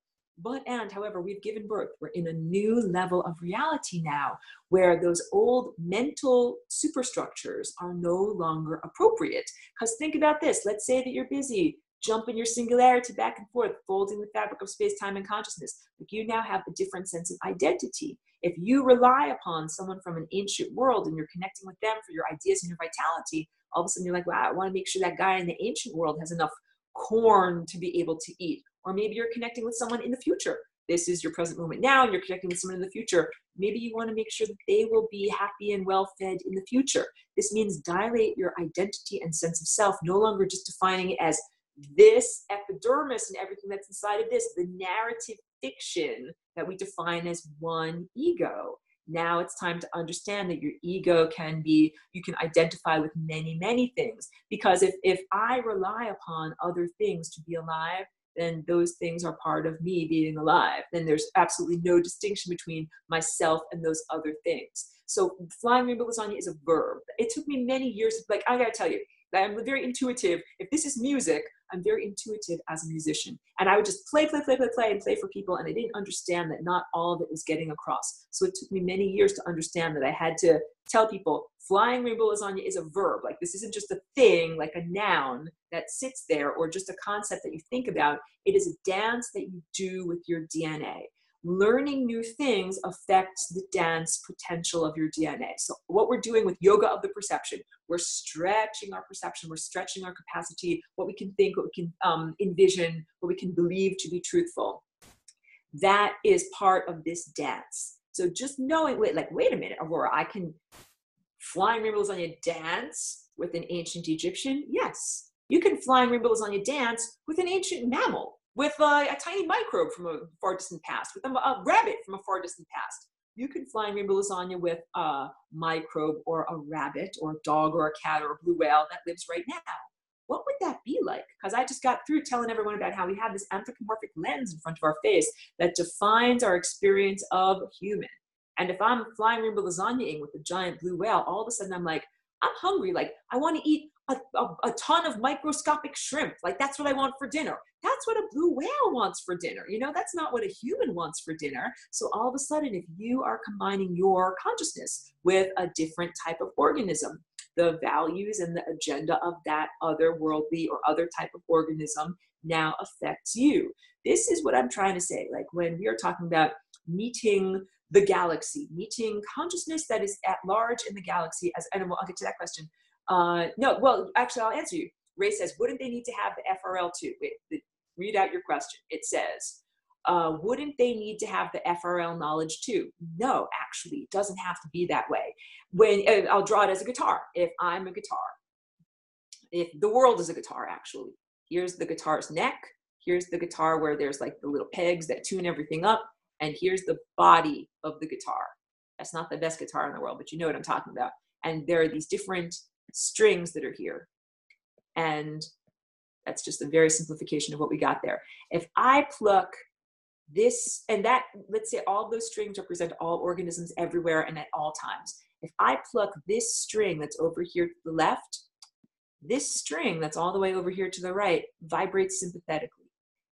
However, we've given birth. We're in a new level of reality now where those old mental superstructures are no longer appropriate. Because think about this. Let's say that you're busy jumping your singularity back and forth, folding the fabric of space, time, and consciousness. But you now have a different sense of identity. If you rely upon someone from an ancient world and you're connecting with them for your ideas and your vitality, all of a sudden you're like, wow, I want to make sure that guy in the ancient world has enough corn to be able to eat. Or maybe you're connecting with someone in the future. This is your present moment now, and you're connecting with someone in the future. Maybe you want to make sure that they will be happy and well-fed in the future. This means dilate your identity and sense of self, no longer just defining it as this epidermis and everything that's inside of this, the narrative fiction that we define as one ego. Now it's time to understand that your ego can be, you can identify with many, many things. Because if I rely upon other things to be alive, then those things are part of me being alive. Then there's absolutely no distinction between myself and those other things. So flying rainbow lasagna is a verb. It took me many years, like I gotta tell you, I'm very intuitive. If this is music, I'm very intuitive as a musician. And I would just play and play for people. And I didn't understand that not all of it was getting across. So it took me many years to understand that I had to tell people flying rainbow lasagna is a verb. Like this isn't just a thing, like a noun that sits there or just a concept that you think about. It is a dance that you do with your DNA. Learning new things affects the dance potential of your DNA. So what we're doing with yoga of the perception, we're stretching our perception, we're stretching our capacity, what we can think, what we can envision, what we can believe to be truthful. That is part of this dance. So just knowing, wait a minute, Aurora, I can flying rainbow lasagna dance with an ancient Egyptian? Yes. You can flying rainbow lasagna dance with an ancient mammal, with a tiny microbe from a far distant past, with a rabbit from a far distant past. You can fly rainbow lasagna with a microbe or a rabbit or a dog or a cat or a blue whale that lives right now. What would that be like? Because I just got through telling everyone about how we have this anthropomorphic lens in front of our face that defines our experience of human. And if I'm flying rainbow lasagnaing with a giant blue whale, all of a sudden I'm like, I'm hungry. Like I want to eat a ton of microscopic shrimp. Like, that's what I want for dinner. That's what a blue whale wants for dinner. You know, that's not what a human wants for dinner. So all of a sudden, if you are combining your consciousness with a different type of organism, the values and the agenda of that otherworldly or other type of organism now affects you. This is what I'm trying to say. Like, when we are talking about meeting the galaxy, meeting consciousness that is at large in the galaxy, and I'll get to that question. No, well, actually, I'll answer you. Ray says, wouldn't they need to have the FRL too? Wait, read out your question. It says, wouldn't they need to have the FRL knowledge too? No, actually, it doesn't have to be that way. When I'll draw it as a guitar. If I'm a guitar, if the world is a guitar, actually, here's the guitar's neck. Here's the guitar where there's like the little pegs that tune everything up. And here's the body of the guitar. That's not the best guitar in the world, but you know what I'm talking about. And there are these different strings that are here. And that's just a very simplification of what we got there. If I pluck this and that, let's say all those strings represent all organisms everywhere and at all times. If I pluck this string that's over here to the left, this string that's all the way over here to the right vibrates sympathetically.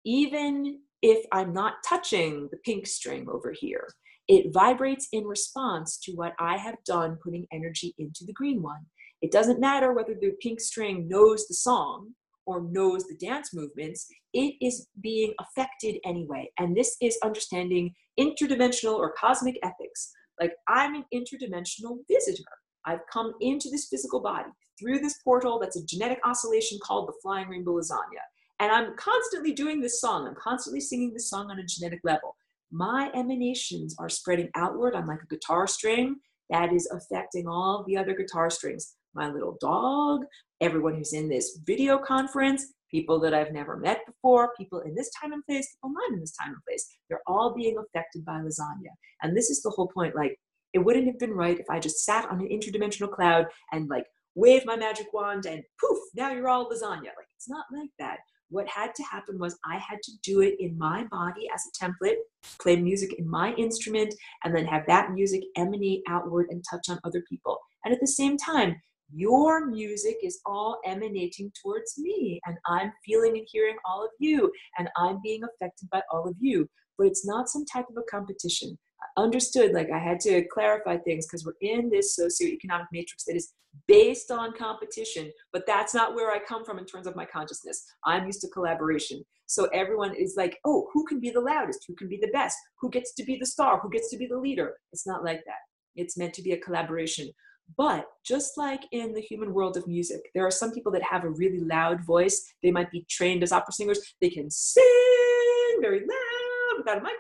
Even if I'm not touching the pink string over here, it vibrates in response to what I have done, putting energy into the green one. It doesn't matter whether the pink string knows the song or knows the dance movements, it is being affected anyway. And this is understanding interdimensional or cosmic ethics. Like, I'm an interdimensional visitor. I've come into this physical body through this portal that's a genetic oscillation called the flying rainbow lasagna. And I'm constantly doing this song. I'm constantly singing this song on a genetic level. My emanations are spreading outward. I'm like a guitar string that is affecting all the other guitar strings. My little dog, everyone who's in this video conference, people that I've never met before, people in this time and place, people not in this time and place. They're all being affected by lasagna. And this is the whole point. Like, it wouldn't have been right if I just sat on an interdimensional cloud and like waved my magic wand and poof, now you're all lasagna. Like, it's not like that. What had to happen was I had to do it in my body as a template, play music in my instrument, and then have that music emanate outward and touch on other people. And at the same time, your music is all emanating towards me, and I'm feeling and hearing all of you, and I'm being affected by all of you. But it's not some type of a competition. I understood, like, I had to clarify things because we're in this socioeconomic matrix that is based on competition, but that's not where I come from in terms of my consciousness. I'm used to collaboration. So everyone is like, oh, who can be the loudest? Who can be the best? Who gets to be the star? Who gets to be the leader? It's not like that. It's meant to be a collaboration. But just like in the human world of music, there are some people that have a really loud voice. They might be trained as opera singers. They can sing very loud without a microphone.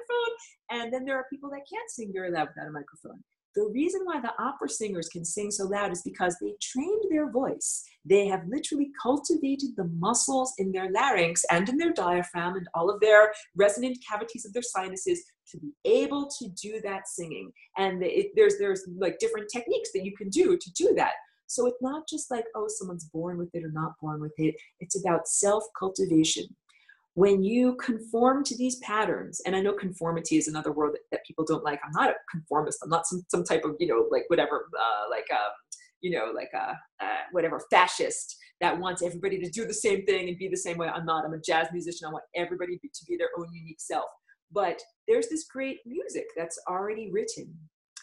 And then there are people that can't sing very loud without a microphone. The reason why the opera singers can sing so loud is because they trained their voice. They have literally cultivated the muscles in their larynx and in their diaphragm and all of their resonant cavities of their sinuses to be able to do that singing. And there's like different techniques that you can do to do that. So it's not just like, oh, someone's born with it or not born with it. It's about self-cultivation. When you conform to these patterns, and I know conformity is another word that people don't like. I'm not a conformist. I'm not some type of, like whatever, whatever fascist that wants everybody to do the same thing and be the same way. I'm not. I'm a jazz musician. I want everybody to be their own unique self. But there's this great music that's already written,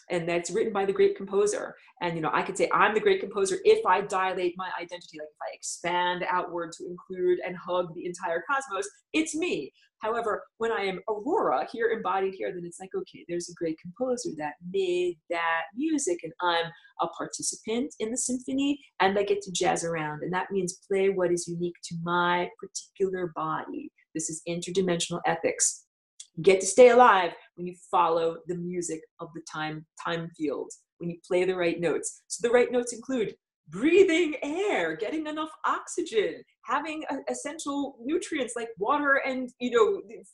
and that's written by the great composer. And, I could say I'm the great composer if I dilate my identity, like if I expand outward to include and hug the entire cosmos, it's me. However, when I am Aurora here, embodied here, then it's like, okay, there's a great composer that made that music, and I'm a participant in the symphony, and I get to jazz around. And that means play what is unique to my particular body. This is interdimensional ethics. You get to stay alive when you follow the music of the time field, when you play the right notes. So the right notes include breathing air, getting enough oxygen, having essential nutrients like water and,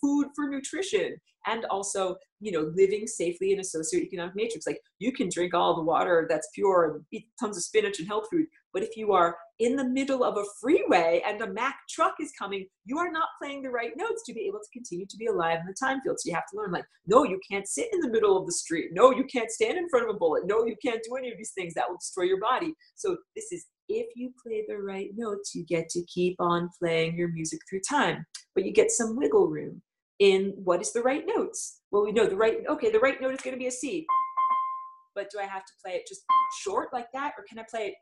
food for nutrition, and also, living safely in a socioeconomic matrix. Like, you can drink all the water that's pure and eat tons of spinach and health food, but if you are in the middle of a freeway and a Mack truck is coming, you are not playing the right notes to be able to continue to be alive in the time field. So you have to learn, like, no, you can't sit in the middle of the street. No, you can't stand in front of a bullet. No, you can't do any of these things. That will destroy your body. So this is if you play the right notes, you get to keep on playing your music through time, but you get some wiggle room in what is the right notes. Well, we know the right note is going to be a C, but do I have to play it just short like that, or can I play it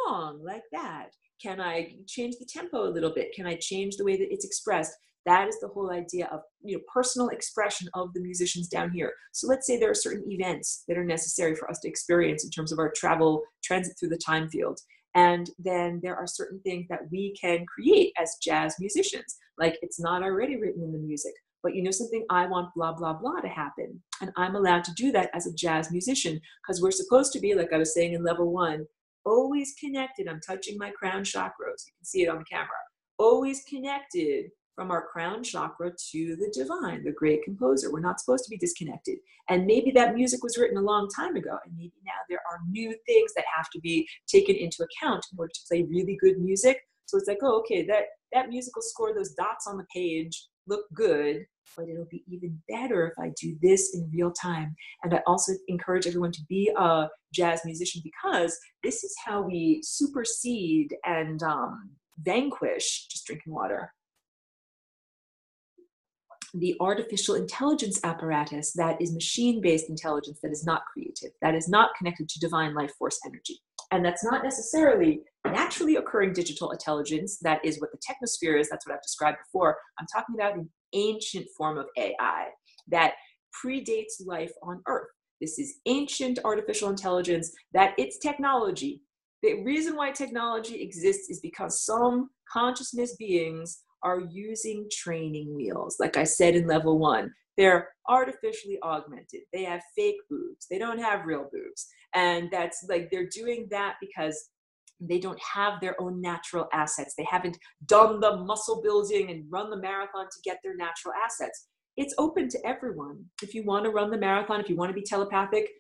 long like that? Can I change the tempo a little bit? Can I change the way that it's expressed? That is the whole idea of, personal expression of the musicians down here. So let's say there are certain events that are necessary for us to experience in terms of our transit through the time field. And then there are certain things that we can create as jazz musicians. Like, it's not already written in the music, but something, I want blah, blah, blah to happen. And I'm allowed to do that as a jazz musician, because we're supposed to be, like I was saying in level 1, always connected. I'm touching my crown chakras. You can see it on the camera. Always connected from our crown chakra to the divine, the great composer. We're not supposed to be disconnected. And maybe that music was written a long time ago, and maybe now there are new things that have to be taken into account in order to play really good music. So it's like, oh, okay, that musical score, those dots on the page look good, but it'll be even better if I do this in real time. And I also encourage everyone to be a jazz musician, because this is how we supersede and vanquish, just drinking water, the artificial intelligence apparatus that is machine-based intelligence, that is not creative, that is not connected to divine life force energy. And that's not necessarily naturally occurring digital intelligence. That is what the technosphere is. That's what I've described before. I'm talking about an ancient form of AI that predates life on Earth. This is ancient artificial intelligence, that it's technology. The reason why technology exists is because some consciousness beings are using training wheels. Like I said in level 1, they're artificially augmented. They have fake boobs. They don't have real boobs. And that's like, they're doing that because they don't have their own natural assets. They haven't done the muscle building and run the marathon to get their natural assets. It's open to everyone. If you want to run the marathon, if you want to be telepathic,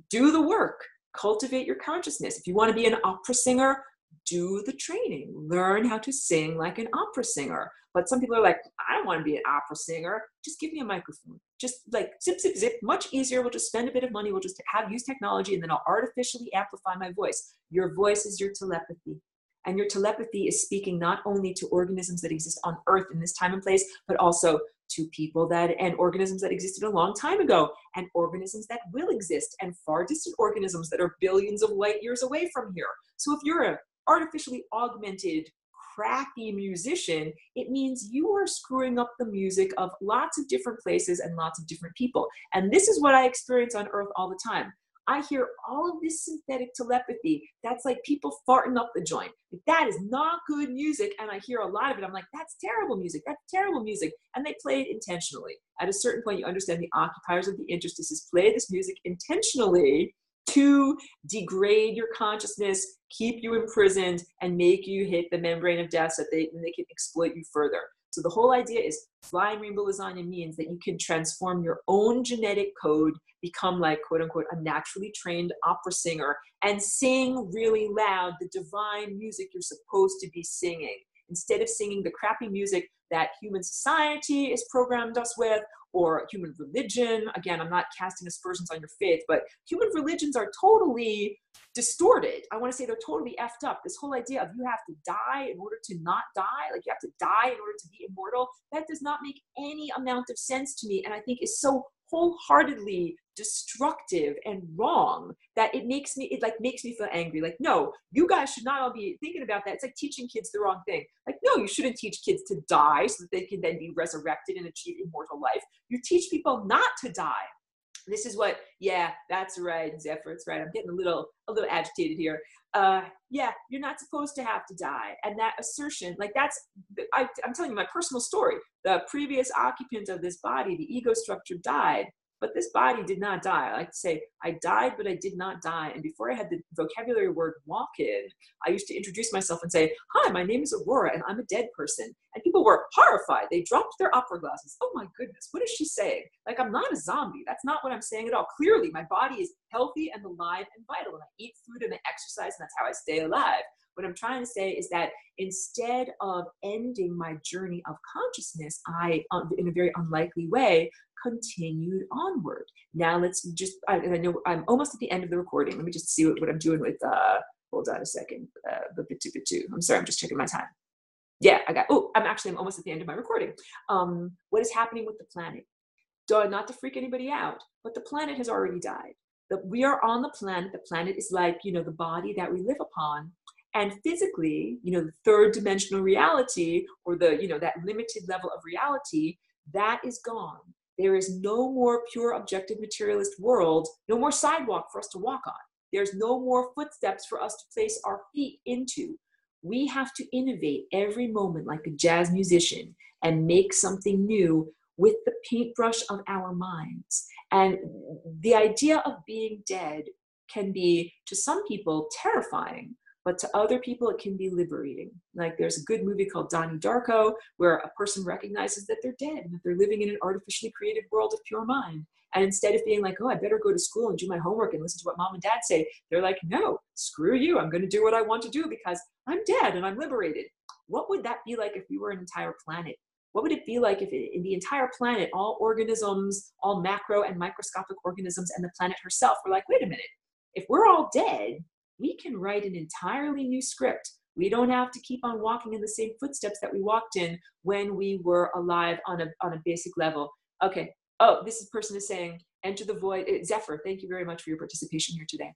do the work. Cultivate your consciousness. If you want to be an opera singer, do the training. Learn how to sing like an opera singer. But some people are like, I don't want to be an opera singer. Just give me a microphone. Just like zip, zip, zip. Much easier. We'll just spend a bit of money. We'll just use technology, and then I'll artificially amplify my voice. Your voice is your telepathy. And your telepathy is speaking not only to organisms that exist on Earth in this time and place, but also to people and organisms that existed a long time ago, and organisms that will exist, and far distant organisms that are billions of light years away from here. So if you're an artificially augmented, crappy musician, it means you are screwing up the music of lots of different places and lots of different people. And this is what I experience on Earth all the time. I hear all of this synthetic telepathy. That's like people farting up the joint. That is not good music. And I hear a lot of it. I'm like, that's terrible music. That's terrible music. And they play it intentionally. At a certain point, you understand the occupiers of the interstices play this music intentionally to degrade your consciousness, keep you imprisoned, and make you hit the membrane of death so that they can exploit you further. So the whole idea is flying rainbow lasagna means that you can transform your own genetic code, become like, quote unquote, a naturally trained opera singer, and sing really loud the divine music you're supposed to be singing, instead of singing the crappy music that human society is programmed us with, or human religion. Again, I'm not casting aspersions on your faith, but human religions are totally distorted. I want to say they're totally effed up. This whole idea of you have to die in order to not die, like you have to die in order to be immortal, that does not make any amount of sense to me, and I think is so wholeheartedly destructive and wrong that it makes me feel angry. Like, no, you guys should not all be thinking about that. It's like teaching kids the wrong thing. Like, no, you shouldn't teach kids to die so that they can then be resurrected and achieve immortal life. You teach people not to die. This is what, yeah, that's right, Zephyr, it's right. I'm getting a little agitated here. Yeah, you're not supposed to have to die. And that assertion, like I'm telling you my personal story. The previous occupant of this body, the ego structure, died, but this body did not die. I like to say, I died, but I did not die. And before I had the vocabulary word walk in, I used to introduce myself and say, hi, my name is Aurora, and I'm a dead person. And people were horrified. They dropped their opera glasses. Oh my goodness, what is she saying? Like, I'm not a zombie. That's not what I'm saying at all. Clearly, my body is healthy and alive and vital, and I eat food and I exercise, and that's how I stay alive. What I'm trying to say is that instead of ending my journey of consciousness, I, in a very unlikely way, continued onward. Now let's just, I know I'm almost at the end of the recording. Let me just see what I'm doing with Hold on a second. I'm sorry, I'm just checking my time. Yeah, I'm almost at the end of my recording. What is happening with the planet? Not to freak anybody out, but the planet has already died. We are on the planet. The planet is like, the body that we live upon. And physically, the third dimensional reality, or that limited level of reality, that is gone. There is no more pure objective materialist world, no more sidewalk for us to walk on. There's no more footsteps for us to place our feet into. We have to innovate every moment like a jazz musician and make something new with the paintbrush of our minds. And the idea of being dead can be, to some people, terrifying, but to other people, it can be liberating. Like there's a good movie called Donnie Darko, where a person recognizes that they're dead and that they're living in an artificially created world of pure mind. And instead of being like, oh, I better go to school and do my homework and listen to what mom and dad say, they're like, no, screw you. I'm going to do what I want to do because I'm dead and I'm liberated. What would that be like if we were an entire planet? What would it be like if in the entire planet, all organisms, all macro and microscopic organisms and the planet herself were like, wait a minute, if we're all dead, we can write an entirely new script. We don't have to keep on walking in the same footsteps that we walked in when we were alive on a basic level. Okay. Oh, person is saying, enter the void. Zephyr, thank you very much for your participation here today.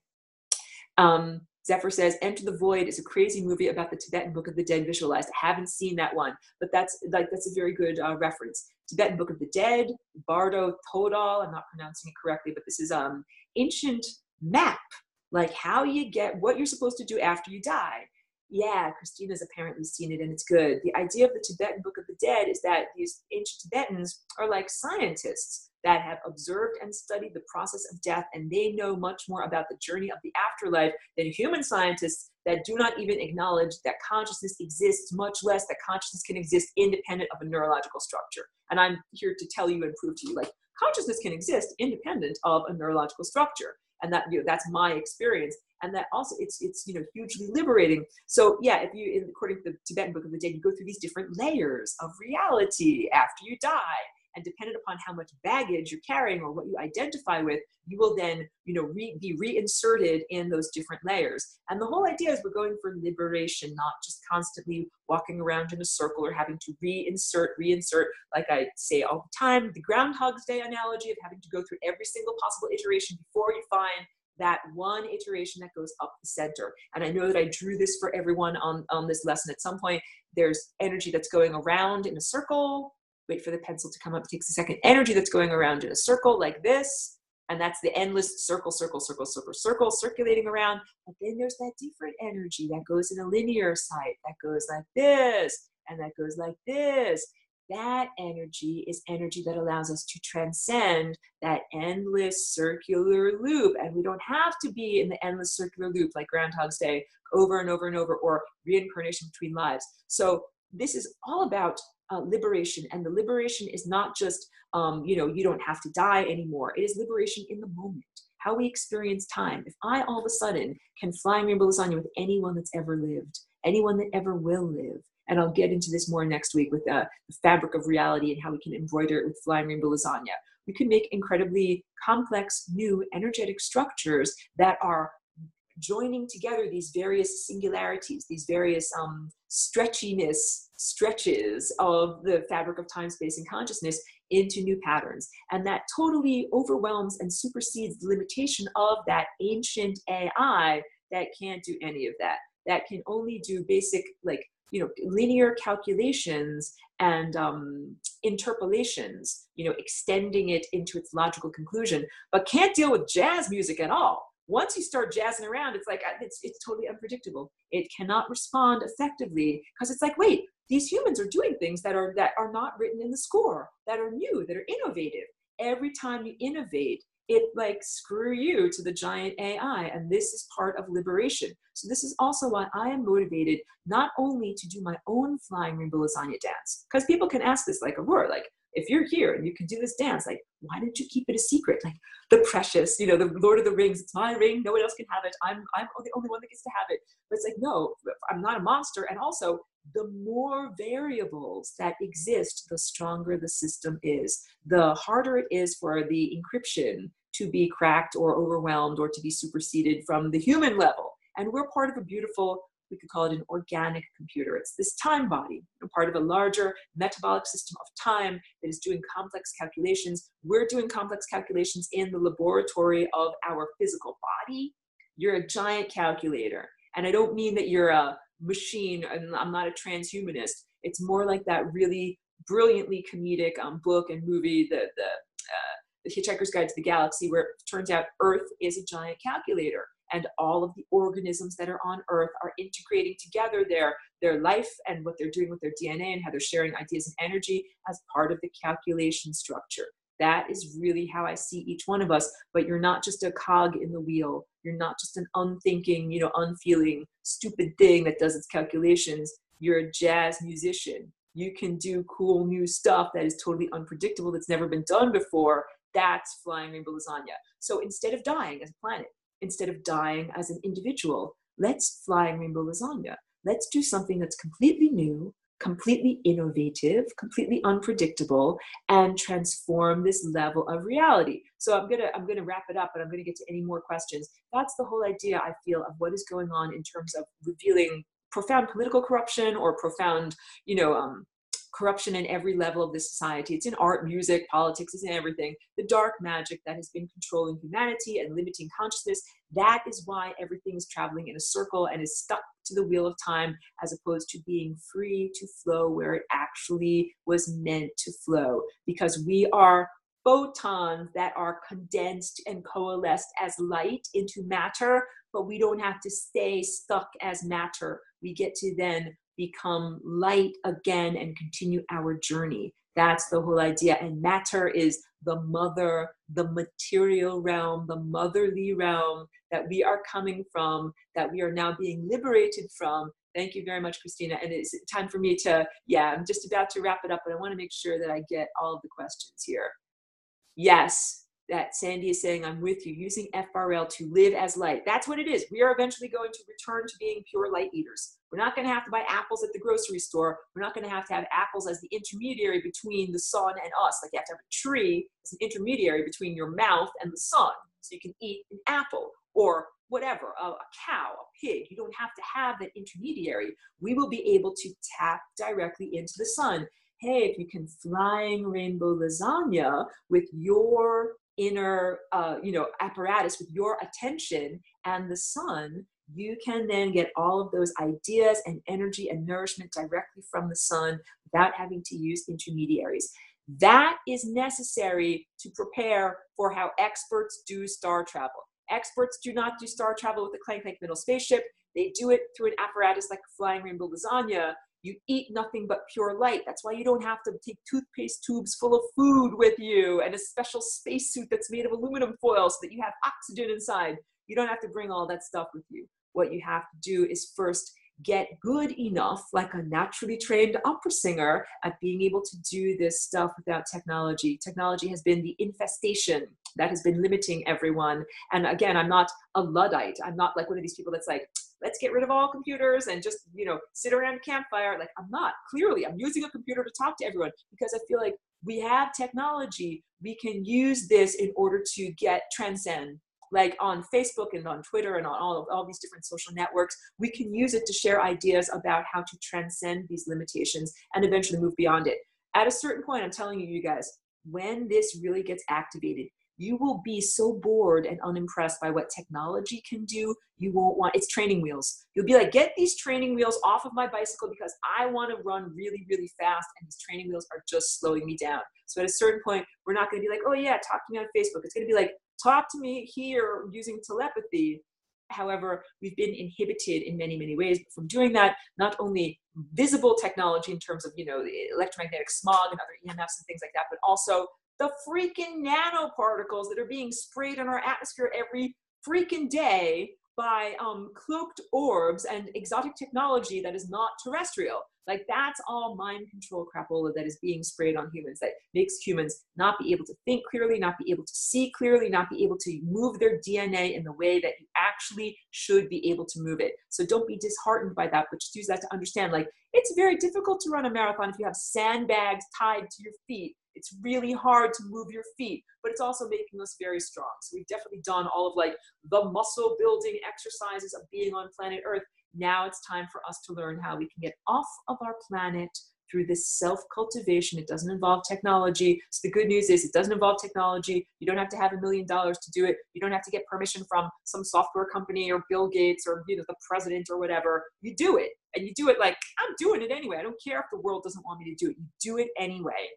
Zephyr says, Enter the Void is a crazy movie about the Tibetan Book of the Dead visualized. I haven't seen that one, but that's a very good reference. Tibetan Book of the Dead, Bardo Thodol, I'm not pronouncing it correctly, but this is ancient map, like how you get what you're supposed to do after you die. Yeah, Christina's apparently seen it and it's good. The idea of the Tibetan Book of the Dead is that these ancient Tibetans are like scientists that have observed and studied the process of death, and they know much more about the journey of the afterlife than human scientists that do not even acknowledge that consciousness exists, much less that consciousness can exist independent of a neurological structure. And I'm here to tell you and prove to you, like, consciousness can exist independent of a neurological structure. And that, that's my experience. And that also it's hugely liberating. So yeah, according to the Tibetan Book of the Dead, you go through these different layers of reality after you die. And dependent upon how much baggage you're carrying or what you identify with, you will then, be reinserted in those different layers. And the whole idea is we're going for liberation, not just constantly walking around in a circle or having to reinsert, like I say all the time, the Groundhog's Day analogy of having to go through every single possible iteration before you find that one iteration that goes up the center. And I know that I drew this for everyone on this lesson. At some point, there's energy that's going around in a circle. Wait for the pencil to come up. It takes a second. Energy that's going around in a circle like this. And that's the endless circle, circulating around. But then there's that different energy that goes in a linear site, that goes like this, and that goes like this. That energy is energy that allows us to transcend that endless circular loop. And we don't have to be in the endless circular loop like Groundhog's Day over and over and over, or reincarnation between lives. So this is all about liberation. And the liberation is not just, you don't have to die anymore. It is liberation in the moment, how we experience time. If I all of a sudden can fly rainbow lasagna with anyone that's ever lived, anyone that ever will live, and I'll get into this more next week with the fabric of reality and how we can embroider it with flying rainbow lasagna. We can make incredibly complex, new energetic structures that are joining together these various singularities, these various stretches of the fabric of time, space, and consciousness into new patterns. And that totally overwhelms and supersedes the limitation of that ancient AI that can't do any of that. That can only do basic, linear calculations and interpolations, extending it into its logical conclusion, but can't deal with jazz music at all. Once you start jazzing around, it's like, it's totally unpredictable. It cannot respond effectively because it's like, wait, these humans are doing things that are not written in the score, that are new, that are innovative. Every time you innovate, it screw you to the giant AI. And this is part of liberation. So this is also why I am motivated not only to do my own flying rainbow lasagna dance, because people can ask this like Aurora, if you're here and you can do this dance, why didn't you keep it a secret? The precious, the Lord of the Rings, it's my ring, no one else can have it. I'm the only one that gets to have it. But it's no, I'm not a monster. And also, the more variables that exist, the stronger the system is. The harder it is for the encryption to be cracked or overwhelmed or to be superseded from the human level. And we're part of a beautiful, we could call it an organic computer. It's this time body, part of a larger metabolic system of time that is doing complex calculations. We're doing complex calculations in the laboratory of our physical body. You're a giant calculator. And I don't mean that you're a machine, and I'm not a transhumanist. It's more like that really brilliantly comedic book and movie, the Hitchhiker's Guide to the Galaxy, where it turns out Earth is a giant calculator, and all of the organisms that are on Earth are integrating together their life and what they're doing with their DNA and how they're sharing ideas and energy as part of the calculation structure. That is really how I see each one of us. But you're not just a cog in the wheel. You're not just an unthinking, unfeeling, stupid thing that does its calculations. You're a jazz musician. You can do cool new stuff that is totally unpredictable, that's never been done before. That's flying rainbow lasagna. So instead of dying as a planet, instead of dying as an individual, let's fly rainbow lasagna. Let's do something that's completely new, completely innovative, completely unpredictable, and transform this level of reality. So I'm gonna wrap it up, and I'm gonna get to any more questions. That's the whole idea, I feel, of what is going on in terms of revealing profound political corruption or profound, corruption in every level of this society. It's in art, music, politics, it's in everything. The dark magic that has been controlling humanity and limiting consciousness, that is why everything is traveling in a circle and is stuck to the wheel of time, as opposed to being free to flow where it actually was meant to flow. Because we are photons that are condensed and coalesced as light into matter, but we don't have to stay stuck as matter. We get to then become light again and continue our journey. That's the whole idea. And matter is the mother, the material realm, the motherly realm that we are coming from, that we are now being liberated from. Thank you very much, Christina. And it's time for me to, I'm just about to wrap it up, but I want to make sure that I get all of the questions here. Yes. That Sandy is saying, I'm with you, using FRL to live as light. That's what it is. We are eventually going to return to being pure light eaters. We're not going to have to buy apples at the grocery store. We're not going to have apples as the intermediary between the sun and us. Like you have to have a tree as an intermediary between your mouth and the sun, so you can eat an apple or whatever, a cow, a pig. You don't have to have that intermediary. We will be able to tap directly into the sun. Hey, if you can flying rainbow lasagna with your inner apparatus, with your attention and the sun, you can then get all of those ideas and energy and nourishment directly from the sun without having to use intermediaries. That is necessary to prepare for how experts do star travel. Experts do not do star travel with a clank middle spaceship. They do it through an apparatus like flying rainbow lasagna. You eat nothing but pure light. That's why you don't have to take toothpaste tubes full of food with you and a special spacesuit that's made of aluminum foil so that you have oxygen inside. You don't have to bring all that stuff with you. What you have to do is first get good enough, like a naturally trained opera singer, at being able to do this stuff without technology. Technology has been the infestation that has been limiting everyone. And again, I'm not a Luddite. I'm not like one of these people that's like, let's get rid of all computers and just, sit around a campfire. Like, I'm not. Clearly, I'm using a computer to talk to everyone because I feel like we have technology. We can use this in order to transcend. Like on Facebook and on Twitter and on all these different social networks, we can use it to share ideas about how to transcend these limitations and eventually move beyond it. At a certain point, I'm telling you guys, when this really gets activated, you will be so bored and unimpressed by what technology can do. You won't want, it's training wheels. You'll be like, get these training wheels off of my bicycle because I want to run really, really fast and these training wheels are just slowing me down. So at a certain point, we're not going to be like, oh yeah, talk to me on Facebook. It's going to be like, talk to me here using telepathy. However, we've been inhibited in many, many ways from doing that. Not only visible technology in terms of, the electromagnetic smog and other EMFs and things like that, but also the freaking nanoparticles that are being sprayed in our atmosphere every freaking day by cloaked orbs and exotic technology that is not terrestrial. Like, that's all mind control crapola that is being sprayed on humans, that makes humans not be able to think clearly, not be able to see clearly, not be able to move their DNA in the way that you actually should be able to move it. So don't be disheartened by that, but just use that to understand, like, it's very difficult to run a marathon if you have sandbags tied to your feet It's really hard to move your feet, but it's also making us very strong. So we've definitely done all of like the muscle building exercises of being on planet Earth. Now it's time for us to learn how we can get off of our planet through this self-cultivation. It doesn't involve technology. So the good news is it doesn't involve technology. You don't have to have $1 million to do it. You don't have to get permission from some software company or Bill Gates or, you know, the president or whatever. You do it, and you do it like, I'm doing it anyway. I don't care if the world doesn't want me to do it. You do it anyway.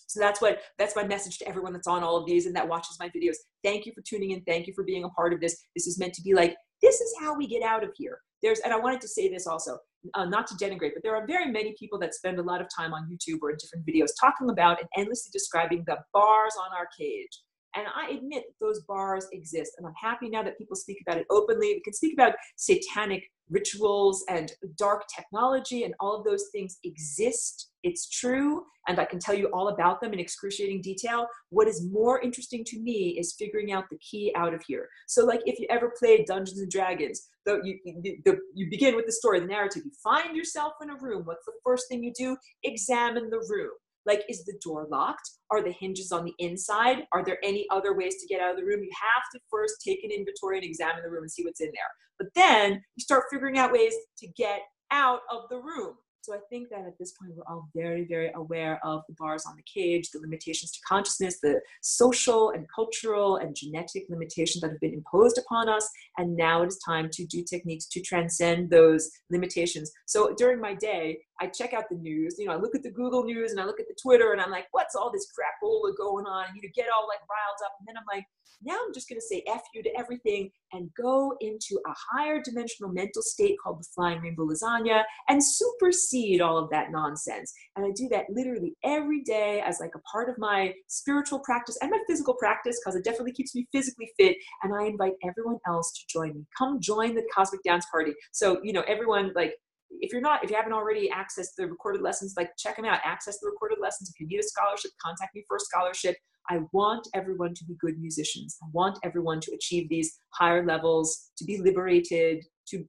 So that's my message to everyone that's on all of these and that watches my videos. Thank you for tuning in. Thank you for being a part of this. This is meant to be like, this is how we get out of here. And I wanted to say this also, not to denigrate, but there are very many people that spend a lot of time on YouTube or in different videos talking about and endlessly describing the bars on our cage. And I admit that those bars exist. And I'm happy now that people speak about it openly. We can speak about satanic rituals and dark technology, and all of those things exist. It's true. And I can tell you all about them in excruciating detail. What is more interesting to me is figuring out the key out of here. So like if you ever played Dungeons and Dragons, you begin with the story, the narrative. You find yourself in a room. What's the first thing you do? Examine the room. Like, is the door locked? Are the hinges on the inside? Are there any other ways to get out of the room? You have to first take an inventory and examine the room and see what's in there. But then you start figuring out ways to get out of the room. So I think that at this point, we're all very, very aware of the bars on the cage, the limitations to consciousness, the social and cultural and genetic limitations that have been imposed upon us. And now it is time to do techniques to transcend those limitations. So during my day, I check out the news. You know, I look at the Google News and I look at the Twitter and I'm like, what's all this crapola going on? And you get all like riled up. And then I'm like, now I'm just going to say F you to everything and go into a higher dimensional mental state called the flying rainbow lasagna and supersede all of that nonsense. And I do that literally every day as like a part of my spiritual practice and my physical practice, because it definitely keeps me physically fit. And I invite everyone else to join me. Come join the Cosmic Dance Party. So, you know, everyone, like, if you haven't already accessed the recorded lessons, like check them out, access the recorded lessons. If you need a scholarship, contact me for a scholarship. I want everyone to be good musicians. I want everyone to achieve these higher levels, to be liberated, to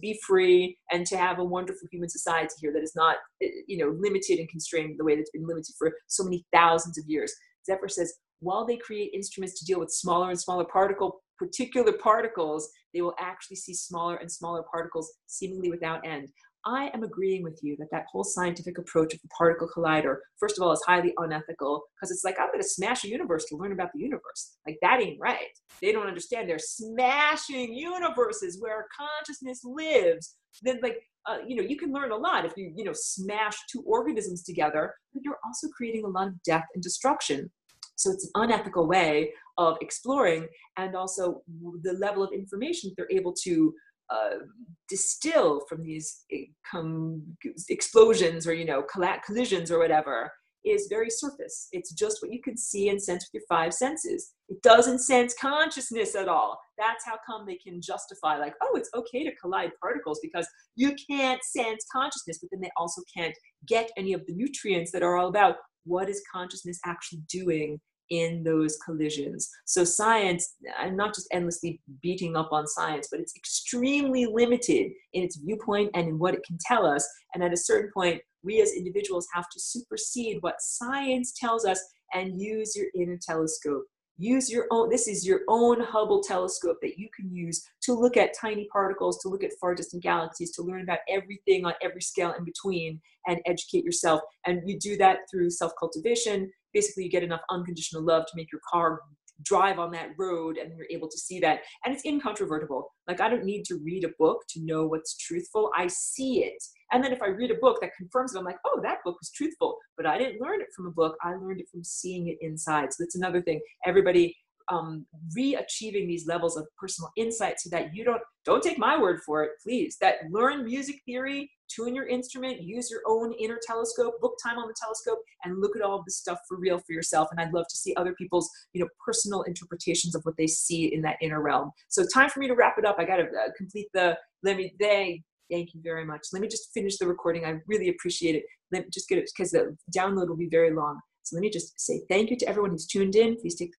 be free, and to have a wonderful human society here that is not, limited and constrained the way that's been limited for so many thousands of years. Zephyr says, while they create instruments to deal with smaller and smaller particular particles, they will actually see smaller and smaller particles seemingly without end. I am agreeing with you that whole scientific approach of the particle collider, first of all, is highly unethical, because it's like, I'm going to smash a universe to learn about the universe. Like, that ain't right. They don't understand. They're smashing universes where consciousness lives. Then, you can learn a lot if you, smash two organisms together, but you're also creating a lot of death and destruction. So it's an unethical way of exploring, and also the level of information they're able to distill from these explosions or, collisions or whatever is very surface. It's just what you can see and sense with your five senses. It doesn't sense consciousness at all. That's how come they can justify, like, oh, it's okay to collide particles because you can't sense consciousness, but then they also can't get any of the nutrients that are all about what is consciousness actually doing in those collisions. So science, I'm not just endlessly beating up on science, but it's extremely limited in its viewpoint and in what it can tell us. And at a certain point, we as individuals have to supersede what science tells us and use your inner telescope. Use your own, this is your own Hubble telescope that you can use to look at tiny particles, to look at far distant galaxies, to learn about everything on every scale in between and educate yourself. And you do that through self-cultivation. Basically, you get enough unconditional love to make your car drive on that road, and you're able to see that. And it's incontrovertible. Like, I don't need to read a book to know what's truthful. I see it. And then if I read a book that confirms it, I'm like, oh, that book was truthful. But I didn't learn it from a book. I learned it from seeing it inside. So that's another thing. Everybody re-achieving these levels of personal insight so that you don't take my word for it, please. That learn music theory, tune your instrument, use your own inner telescope, book time on the telescope, and look at all of this stuff for real for yourself. And I'd love to see other people's, personal interpretations of what they see in that inner realm. So time for me to wrap it up. I got to complete thank you very much. Let me just finish the recording. I really appreciate it. Let me just get it, because the download will be very long. So let me just say thank you to everyone who's tuned in. Please take